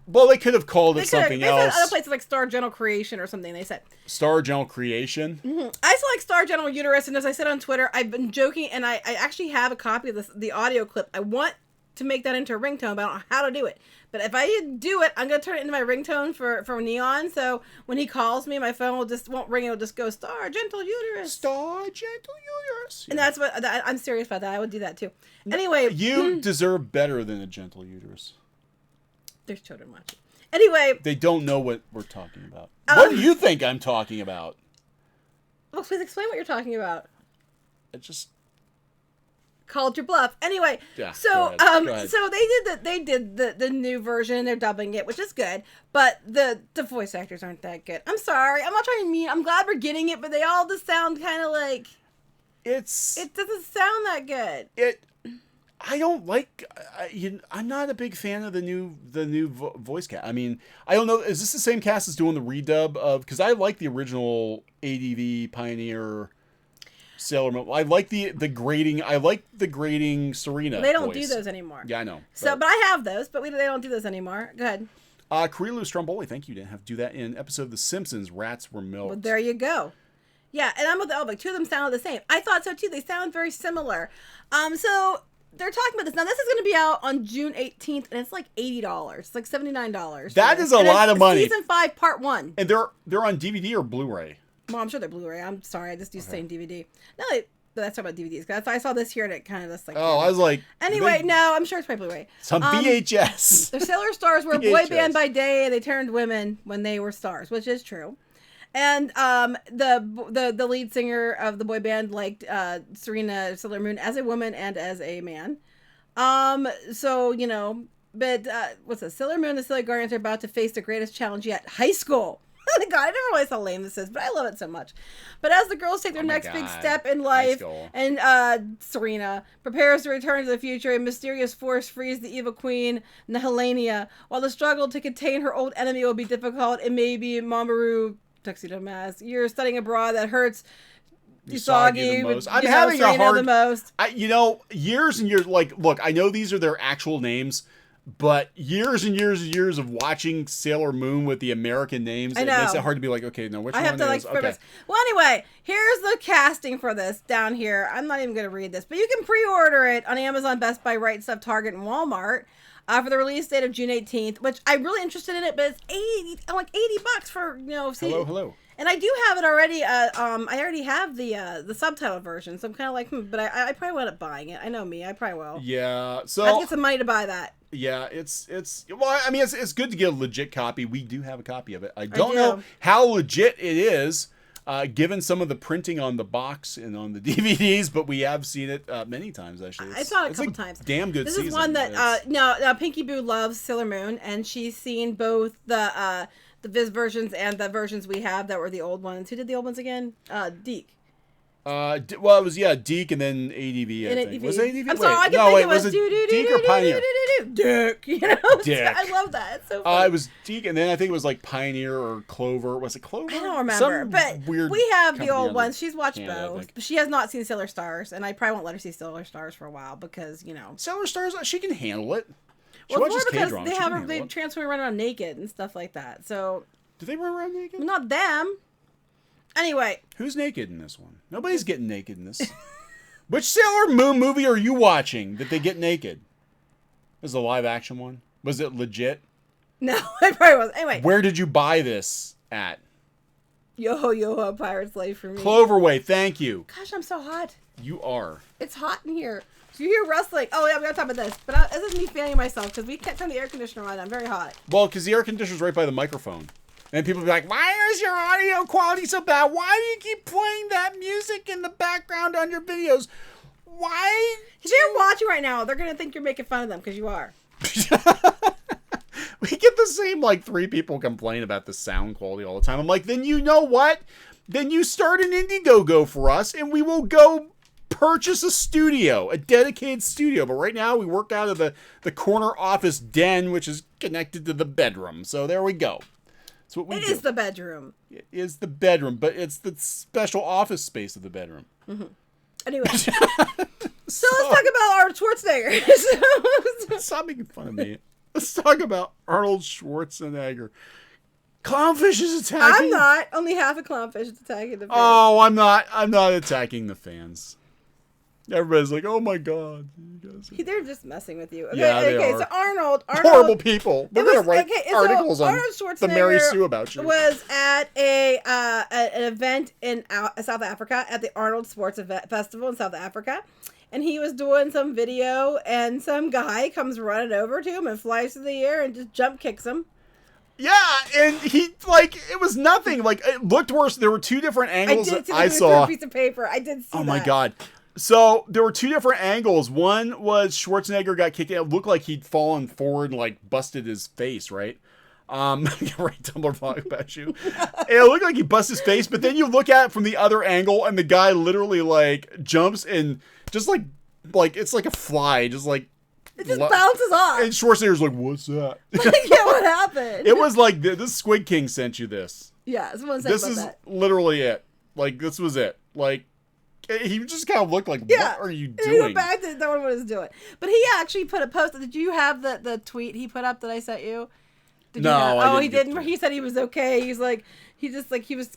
Well, they could have called it something else. They said other places like Star General Creation or something. They said Star General Creation. Mm-hmm. I still like Star General Uterus, and as I said on Twitter, I've been joking, and I actually have a copy of the audio clip. I want to make that into a ringtone, but I don't know how to do it. But if I do it, I'm gonna turn it into my ringtone for Kneon. So when he calls me, my phone won't ring. It'll just go Star Gentle Uterus. Star Gentle Uterus. And that's what I'm serious about. That I would do that too. Anyway, you deserve better than a gentle uterus. There's children watching. Anyway, they don't know what we're talking about. What do you think I'm talking about? Well, please explain what you're talking about. I just called your bluff. Anyway, yeah, so go ahead. So they did the new version. They're dubbing it, which is good, but the voice actors aren't that good. I'm sorry. I'm not trying to be mean. I'm glad we're getting it, but they all just sound kind of like it doesn't sound that good. I don't like. I'm not a big fan of the new voice cast. I mean, I don't know. Is this the same cast as doing the redub of? Because I like the original ADV Pioneer Sailor Moon. I like the grating. I like the grating Serena. They don't voice. do those anymore. Yeah, I know. So, but I have those. But they don't do those anymore. Go ahead. Kurilu Stromboli, thank you. Didn't have to do that in episode of The Simpsons. Rats were milked. Well, there you go. Yeah, and I'm with Elvick. Two of them sounded the same. I thought so too. They sound very similar. So they're talking about this. Now, this is going to be out on June 18th, and it's like $80. It's like $79. That is a lot of money. Season 5, Part 1. And they're on DVD or Blu-ray? Well, I'm sure they're Blu-ray. I'm sorry. I just used saying DVD. No, That's talking about DVDs. Cause I saw this here and it kind of just like. Oh, I was like. Anyway, no, I'm sure it's probably right. Some VHS. The Sailor Stars were a boy band by day, and they turned women when they were stars, which is true. And the lead singer of the boy band liked Serena Sailor Moon as a woman and as a man. So you know, but what's this? Sailor Moon and the Sailor Guardians are about to face the greatest challenge yet: high school. God, I never realized how lame this is, but I love it so much. But as the girls take their next big step in life, and Serena prepares to return to the future, a mysterious force frees the evil queen, Nihilania. While the struggle to contain her old enemy will be difficult, it may be Mamoru Tuxedo Mask. You're studying abroad that hurts Usagi the most. I'm you know, having Serena a hard. The most. You know, years and years. Like, look, I know these are their actual names. But years and years and years of watching Sailor Moon with the American names, it makes it hard to be like, okay, no, which one is? Okay. Well, anyway, here's the casting for this down here. I'm not even going to read this, but you can pre-order it on Amazon, Best Buy, Right Stuff, Target, and Walmart for the release date of June 18th, which I'm really interested in it, but it's $80 for, you know, Hello. And I do have it already. I already have the subtitle version, so I'm kind of like, but I probably wound up buying it. I know me, I probably will. Yeah, so I have to get some money to buy that. Yeah, it's well, I mean, it's good to get a legit copy. We do have a copy of it. I don't know how legit it is, given some of the printing on the box and on the DVDs, but we have seen it many times actually. I saw it a couple times. Damn good. This is one that now Pinky Boo loves Sailor Moon, and she's seen both the Viz versions and the versions we have that were the old ones. Who did the old ones again? Deke. Well, it was Deke and then ADV. I think. Was it ADV? I'm sorry, I can think it was Deke or Pioneer? Deke. You know, I love that. It's so funny. It was Deke, and then I think it was like Pioneer or Clover. Was it Clover? I don't remember, but we have the old ones. She's watched Canada, both. She has not seen Sailor Stars, and I probably won't let her see Sailor Stars for a while because you know Sailor Stars. She can handle it. She well, it's more because they transform around on naked and stuff like that. So do they run around naked? Not them. Anyway. Who's naked in this one? Nobody's getting naked in this. Which Sailor Moon movie are you watching that they get naked? Is it a live action one? Was it legit? No, it probably wasn't. Anyway. Where did you buy this at? Yo-ho, Pirate's Life for me. Cloverway, thank you. Gosh, I'm so hot. You are. It's hot in here. So you hear rustling. Oh, yeah, I'm going to talk about this. But this is me fanning myself because we can't turn the air conditioner on. I'm very hot. Well, because the air conditioner's right by the microphone. And people be like, why is your audio quality so bad? Why do you keep playing that music in the background on your videos? Why? If they're watching right now, they're going to think you're making fun of them because you are. We get the same, like, 3 people complain about the sound quality all the time. I'm like, then you know what? Then you start an Indiegogo for us, and we will go purchase a studio, a dedicated studio. But right now, we work out of the corner office den, which is connected to the bedroom. So there we go. It is the bedroom. It is the bedroom, but it's the special office space of the bedroom. Mm-hmm. Anyway. So let's talk about Arnold Schwarzenegger. Stop making fun of me. Let's talk about Arnold Schwarzenegger. Clownfish is attacking. I'm not. Only half a clownfish is attacking the fans. Oh, I'm not attacking the fans. Everybody's like, oh my god. They're just messing with you. Okay, yeah, they are. So Arnold. Horrible people. They're going to write articles on the Mary Sue about you. Was at an event in South Africa at the Arnold Sports Festival in South Africa. And he was doing some video, and some guy comes running over to him and flies through the air and just jump kicks him. Yeah, and he, like, it was nothing. Like, it looked worse. There were 2 different angles that I saw. A piece of paper. I did see that. Oh my god. So there were 2 different angles. One was Schwarzenegger got kicked. It looked like he'd fallen forward and like busted his face, right? Right, Tumblr vlog about you. It looked like he busted his face, but then you look at it from the other angle, and the guy literally like jumps and just like it's like a fly, just like it just bounces off. And Schwarzenegger's like, "What's that?" Yeah, what happened? It was like this Squid King sent you this. Yeah, someone said this is that. Literally it. Like this was it. Like. He just kind of looked like, what are you doing? Go back to what he was doing. But he actually put a post. Did you have the tweet he put up that I sent you? He didn't. He said he was okay. He's like, he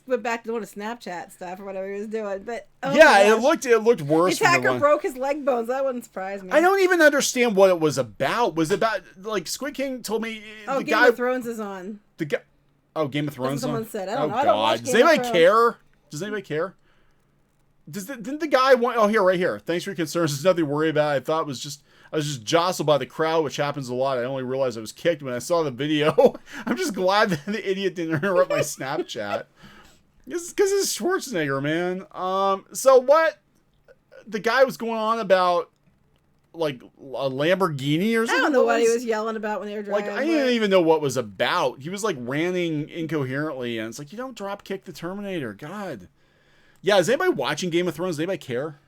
went back to doing a Snapchat stuff or whatever he was doing. But it looked worse. The attacker broke his leg bones. That wouldn't surprise me. I don't even understand what it was about. Was it about like Squid King told me the Game of Thrones is on. The guy. Oh, Game of Thrones. That's what someone said. I don't know. God. Does anybody care? Does anybody care? Didn't the guy want? Oh, here, right here. Thanks for your concerns. There's nothing to worry about. I thought it was just. I was just jostled by the crowd, which happens a lot. I only realized I was kicked when I saw the video. I'm just glad that the idiot didn't interrupt my Snapchat. Because it's Schwarzenegger, man. So what? The guy was going on about, like, a Lamborghini or something? I don't know what he was yelling about when they were driving. Like, I didn't even know what it was about. He was, like, ranting incoherently, and it's like, you don't drop kick the Terminator. God. Yeah, is anybody watching Game of Thrones? Does anybody care?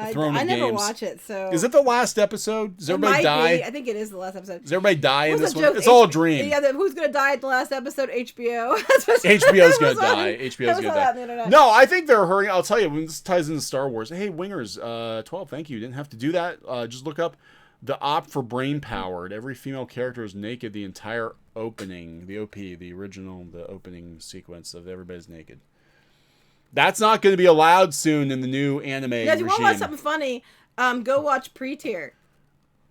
I never watch it, so... Is it the last episode? Does everybody die? Be. I think it is the last episode. Does everybody die in this one? It's all a dream. Yeah, who's going to die at the last episode? HBO. HBO's going to die. HBO's going to die. No, I think they're hurrying. I'll tell you, when this ties into Star Wars. Hey, Wingers, 12, thank you. You didn't have to do that. Just look up the op for brain powered. Every female character is naked the entire opening. The OP, the original, the opening sequence of everybody's naked. That's not going to be allowed soon in the new anime regime. Yeah, if you want to watch something funny, go watch Pre-Tier.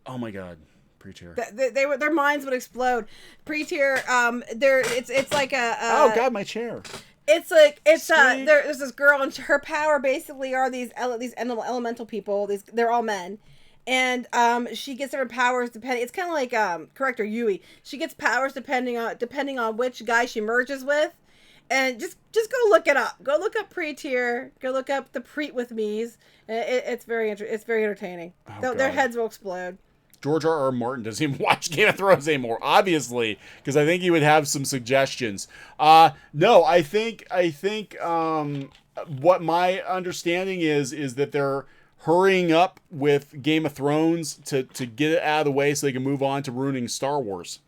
Oh my God, Pre-Tier. Their minds would explode. Pre-Tier, it's like a. Oh God, my chair. It's like there's this girl and her power basically are these elemental people. They're all men, and she gets her powers depending. It's kind of like Corrector Yui. She gets powers depending on which guy she merges with. And just go look it up. Go look up Pre-Tier. Go look up the Preet with me's. It's very entertaining. Their heads will explode. George R.R. Martin doesn't even watch Game of Thrones anymore, obviously, because I think he would have some suggestions. No, I think what my understanding is that they're hurrying up with Game of Thrones to get it out of the way so they can move on to ruining Star Wars.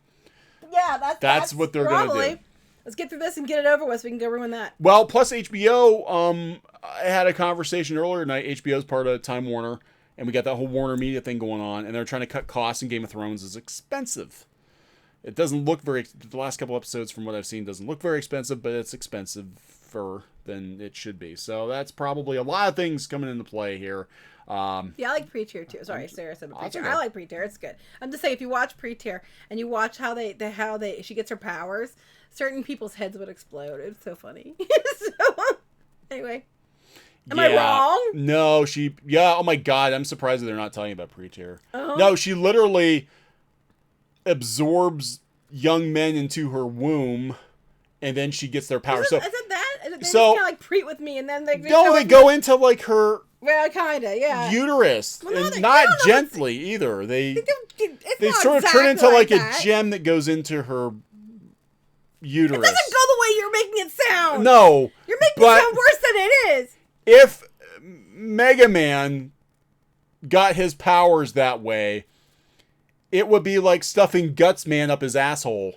Yeah, that's what they're going to do. Let's get through this and get it over with so we can go ruin that. Well, plus HBO, I had a conversation earlier tonight. HBO's part of Time Warner, and we got that whole Warner Media thing going on, and they're trying to cut costs, and Game of Thrones is expensive. It doesn't look very... The last couple episodes, from what I've seen, doesn't look very expensive, but it's expensive-er than it should be. So that's probably a lot of things coming into play here. Yeah, I like Pre-Tier too. Sorry, Sarah said Pre-Tier. I like Pre-Tier. It's good. I'm just saying, if you watch Pre-Tier and you watch how she gets her powers, certain people's heads would explode. It's so funny. Anyway, am I wrong? No, oh my God, I'm surprised that they're not telling you about Pre-Tier. Uh-huh. No, she literally absorbs young men into her womb, and then she gets their power. Isn't that? They just kind of like Preet with me, and then they go into like her. Well, kind of, yeah. Uterus. Well, and not gently either. They sort of turn into like a gem that goes into her uterus. It doesn't go the way you're making it sound. No. You're making it sound worse than it is. If Mega Man got his powers that way, it would be like stuffing Guts Man up his asshole.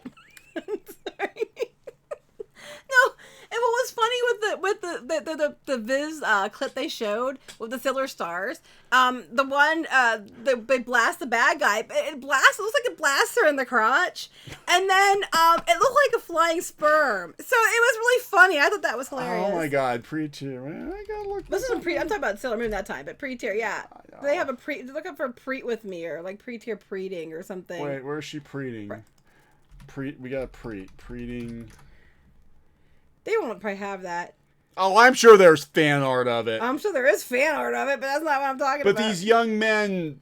I'm sorry. No. And what was funny with the Viz clip they showed with the Silver Stars, the one they blast the bad guy. It looks like it blasts her in the crotch, and then it looked like a flying sperm. So it was really funny. I thought that was hilarious. Oh my God, Pre-Tier, man! I gotta look. This isn't I'm talking about Sailor Moon that time, but Pre-Tier, yeah. They have a look up for Preet with me or like Pre-Tier Preeting or something. Wait, where is she Preeting? We got a Preeting. They won't probably have that. Oh, I'm sure there's fan art of it. I'm sure there is fan art of it, but that's not what I'm talking about. But these young men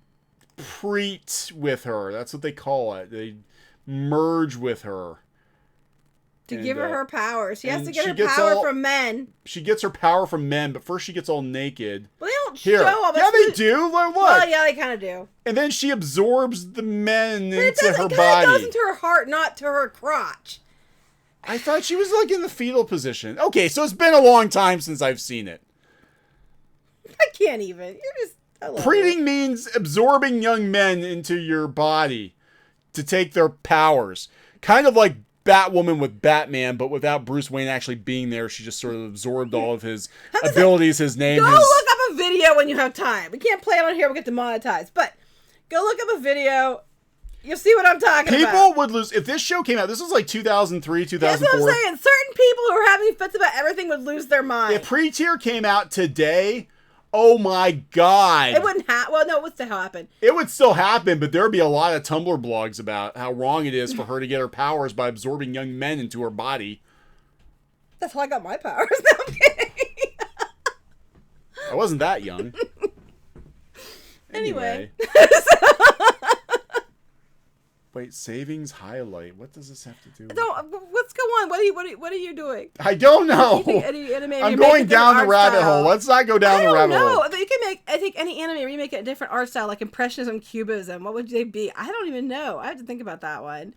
preet with her. That's what they call it. They merge with her. To give her powers. She has to get her power from men. She gets her power from men, but first she gets all naked. Well, they don't show up. Yeah, they do. Look. Well, yeah, they kind of do. And then she absorbs the men into her body. It kind of goes into her heart, not to her crotch. I thought she was like in the fetal position. Okay, so it's been a long time since I've seen it. I can't even. You're just... Preeting means absorbing young men into your body to take their powers. Kind of like Batwoman with Batman, but without Bruce Wayne actually being there. She just sort of absorbed all of his abilities, his name. Go look up a video when you have time. We can't play it on here. We'll get demonetized. But go look up a video. You'll see what I'm talking about. People would lose... If this show came out... This was like 2003, 2004. That's what I'm saying. Certain people who are having fits about everything would lose their mind. If Pre-Tier came out today... Oh my God. It wouldn't happen. Well, no, it would still happen. It would still happen, but there would be a lot of Tumblr blogs about how wrong it is for her to get her powers by absorbing young men into her body. That's how I got my powers. No, I'm kidding. I wasn't that young. Anyway. Wait, savings highlight. What does this have to do with What's going on? What are you doing? I don't know. I'm going down the rabbit hole. Let's not go down the rabbit hole. You can make, I think, any anime remake it a different art style, like Impressionism, Cubism. What would they be? I don't even know. I have to think about that one.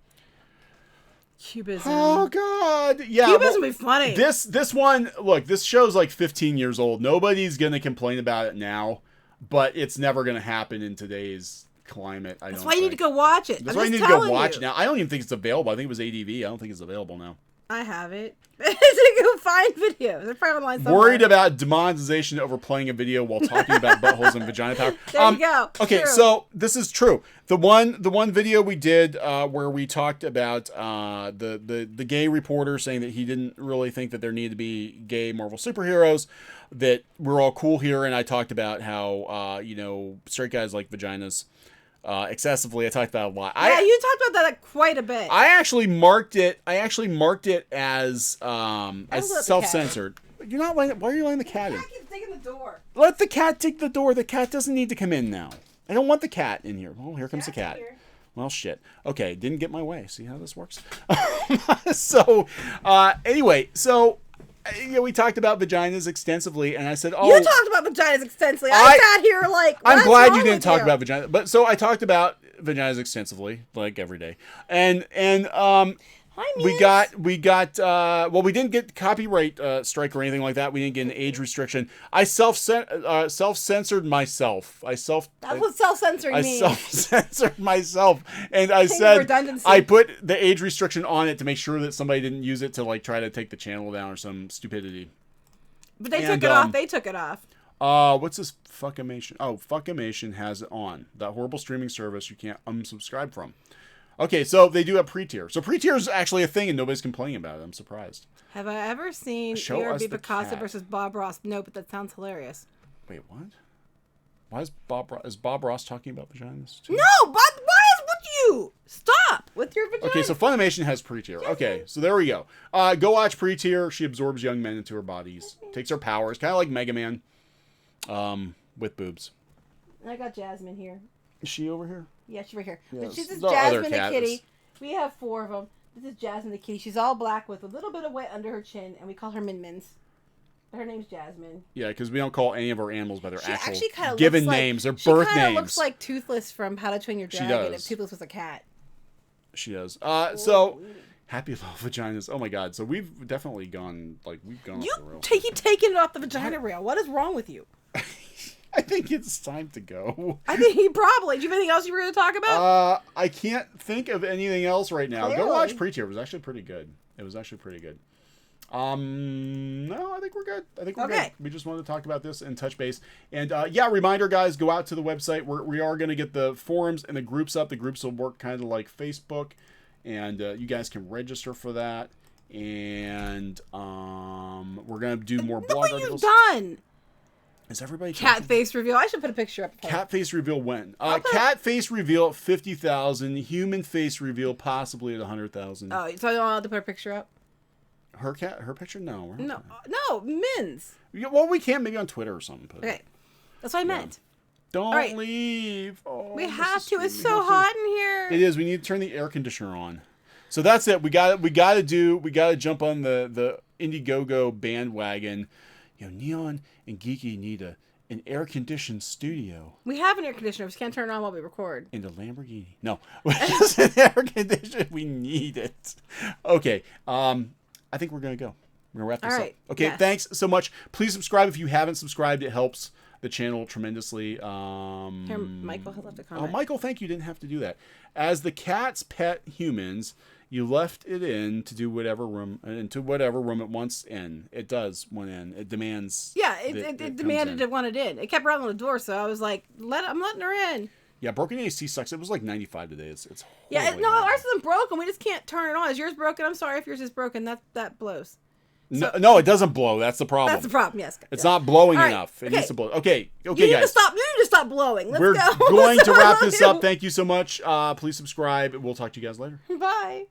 Cubism. Oh God, yeah. Cubism would be funny. This one, look, this show's like 15 years old. Nobody's gonna complain about it now, but it's never gonna happen in today's climate. That's why you need to go watch it. That's why you need to go watch it now. I don't even think it's available. I think it was ADV. I don't think it's available now. I have it. To go find videos. They're probably online somewhere. Worried about demonetization over playing a video while talking about buttholes and vagina power. There you go. Okay, True. so this is true. The one video we did where we talked about the gay reporter saying that he didn't really think that there needed to be gay Marvel superheroes, that we're all cool here, and I talked about how straight guys like vaginas excessively. I talked about it a lot. Yeah, you talked about that quite a bit. I actually marked it as self-censored. You're not letting. Why are you letting the cat in? The cat keeps taking the door. Let the cat take the door. The cat doesn't need to come in now. I don't want the cat in here. Oh, here comes the cat. Here. Well, shit. Okay, didn't get my way. See how this works? So, anyway, we talked about vaginas extensively, and I said, "Oh, you talked about vaginas extensively." I sat here like, I'm glad you didn't talk about vagina." But so I talked about vaginas extensively, like every day, and we got we didn't get copyright strike or anything like that. We didn't get an age restriction. I self-censored myself. That's what self-censoring means. I self-censored myself, and I said redundancy. I put the age restriction on it to make sure that somebody didn't use it to like try to take the channel down or some stupidity. But they took it off. They took it off. What's this Fuckimation? Oh, Fuckimation has it on. That horrible streaming service you can't unsubscribe from. Okay, so they do have pre-tier. So pre-tier is actually a thing, and nobody's complaining about it. I'm surprised. Have I ever seen BRB Picasso versus Bob Ross? No, but that sounds hilarious. Wait, what? Why is Bob Ross talking about vaginas too? No, but why is with you? Stop with your vagina. Okay, so Funimation has pre-tier. Okay, so there we go. Go watch pre-tier. She absorbs young men into her bodies, takes her powers, kind of like Mega Man, with boobs. I got Jasmine here. Is she over here? Yeah, she's right here. Yes. This is Jasmine the kitty. We have 4 of them. This is Jasmine the kitty. She's all black with a little bit of wet under her chin, and we call her Min Mins. Her name's Jasmine. Yeah, because we don't call any of our animals by their actual kind given names. Their birth names. She kind of looks like Toothless from How to Train Your Dragon if Toothless was a cat. She does. So, happy little vaginas. Oh my god. So we've definitely gone, off the rail. You keep taking it off the vagina rail. What is wrong with you? I think it's time to go. I think he probably. Do you have anything else you were going to talk about? I can't think of anything else right now. Clearly. Go watch Pre-Tier. It was actually pretty good. No, I think we're good. Good. We just wanted to talk about this and touch base. And reminder, guys, go out to the website. We are going to get the forums and the groups up. The groups will work kind of like Facebook, and you guys can register for that. And we're going to do more blog articles. Look what you've done. Is everybody cat face reveal? I should put a picture up. Cat face reveal when? Cat face reveal at 50,000. Human face reveal possibly at 100,000. Oh, so I don't have to put a picture up? Her picture? No. No, Min's. Well, we can maybe on Twitter or something. Okay, that's what I meant. Don't leave. Oh, we have to. It's so hot in here. It is. We need to turn the air conditioner on. So that's it. We got to jump on the Indiegogo bandwagon. Kneon and Geeky need an air-conditioned studio. We have an air conditioner. We just can't turn it on while we record. And a Lamborghini. No. It's an air conditioner. We need it. Okay. I think we're going to go. We're going to wrap this up. Okay, yes. Thanks so much. Please subscribe if you haven't subscribed. It helps the channel tremendously. Here, Michael has left a comment. Oh, Michael, thank you. You didn't have to do that. As the cat's pet humans, you left it in to do whatever room it wants in. It does want in. It demands. Yeah, it demanded it wanted in. It kept rattling the door, so I was like, I'm letting her in. Yeah, broken AC sucks. It was like 95 today. It's ours isn't broken. We just can't turn it on. Is yours broken? I'm sorry if yours is broken. That blows. No, it doesn't blow. That's the problem. That's the problem. Yes. It's not blowing enough. It needs to blow. Okay, you need guys. You need to stop blowing. Let's go. We're going to wrap this up. Thank you so much. Please subscribe. We'll talk to you guys later. Bye.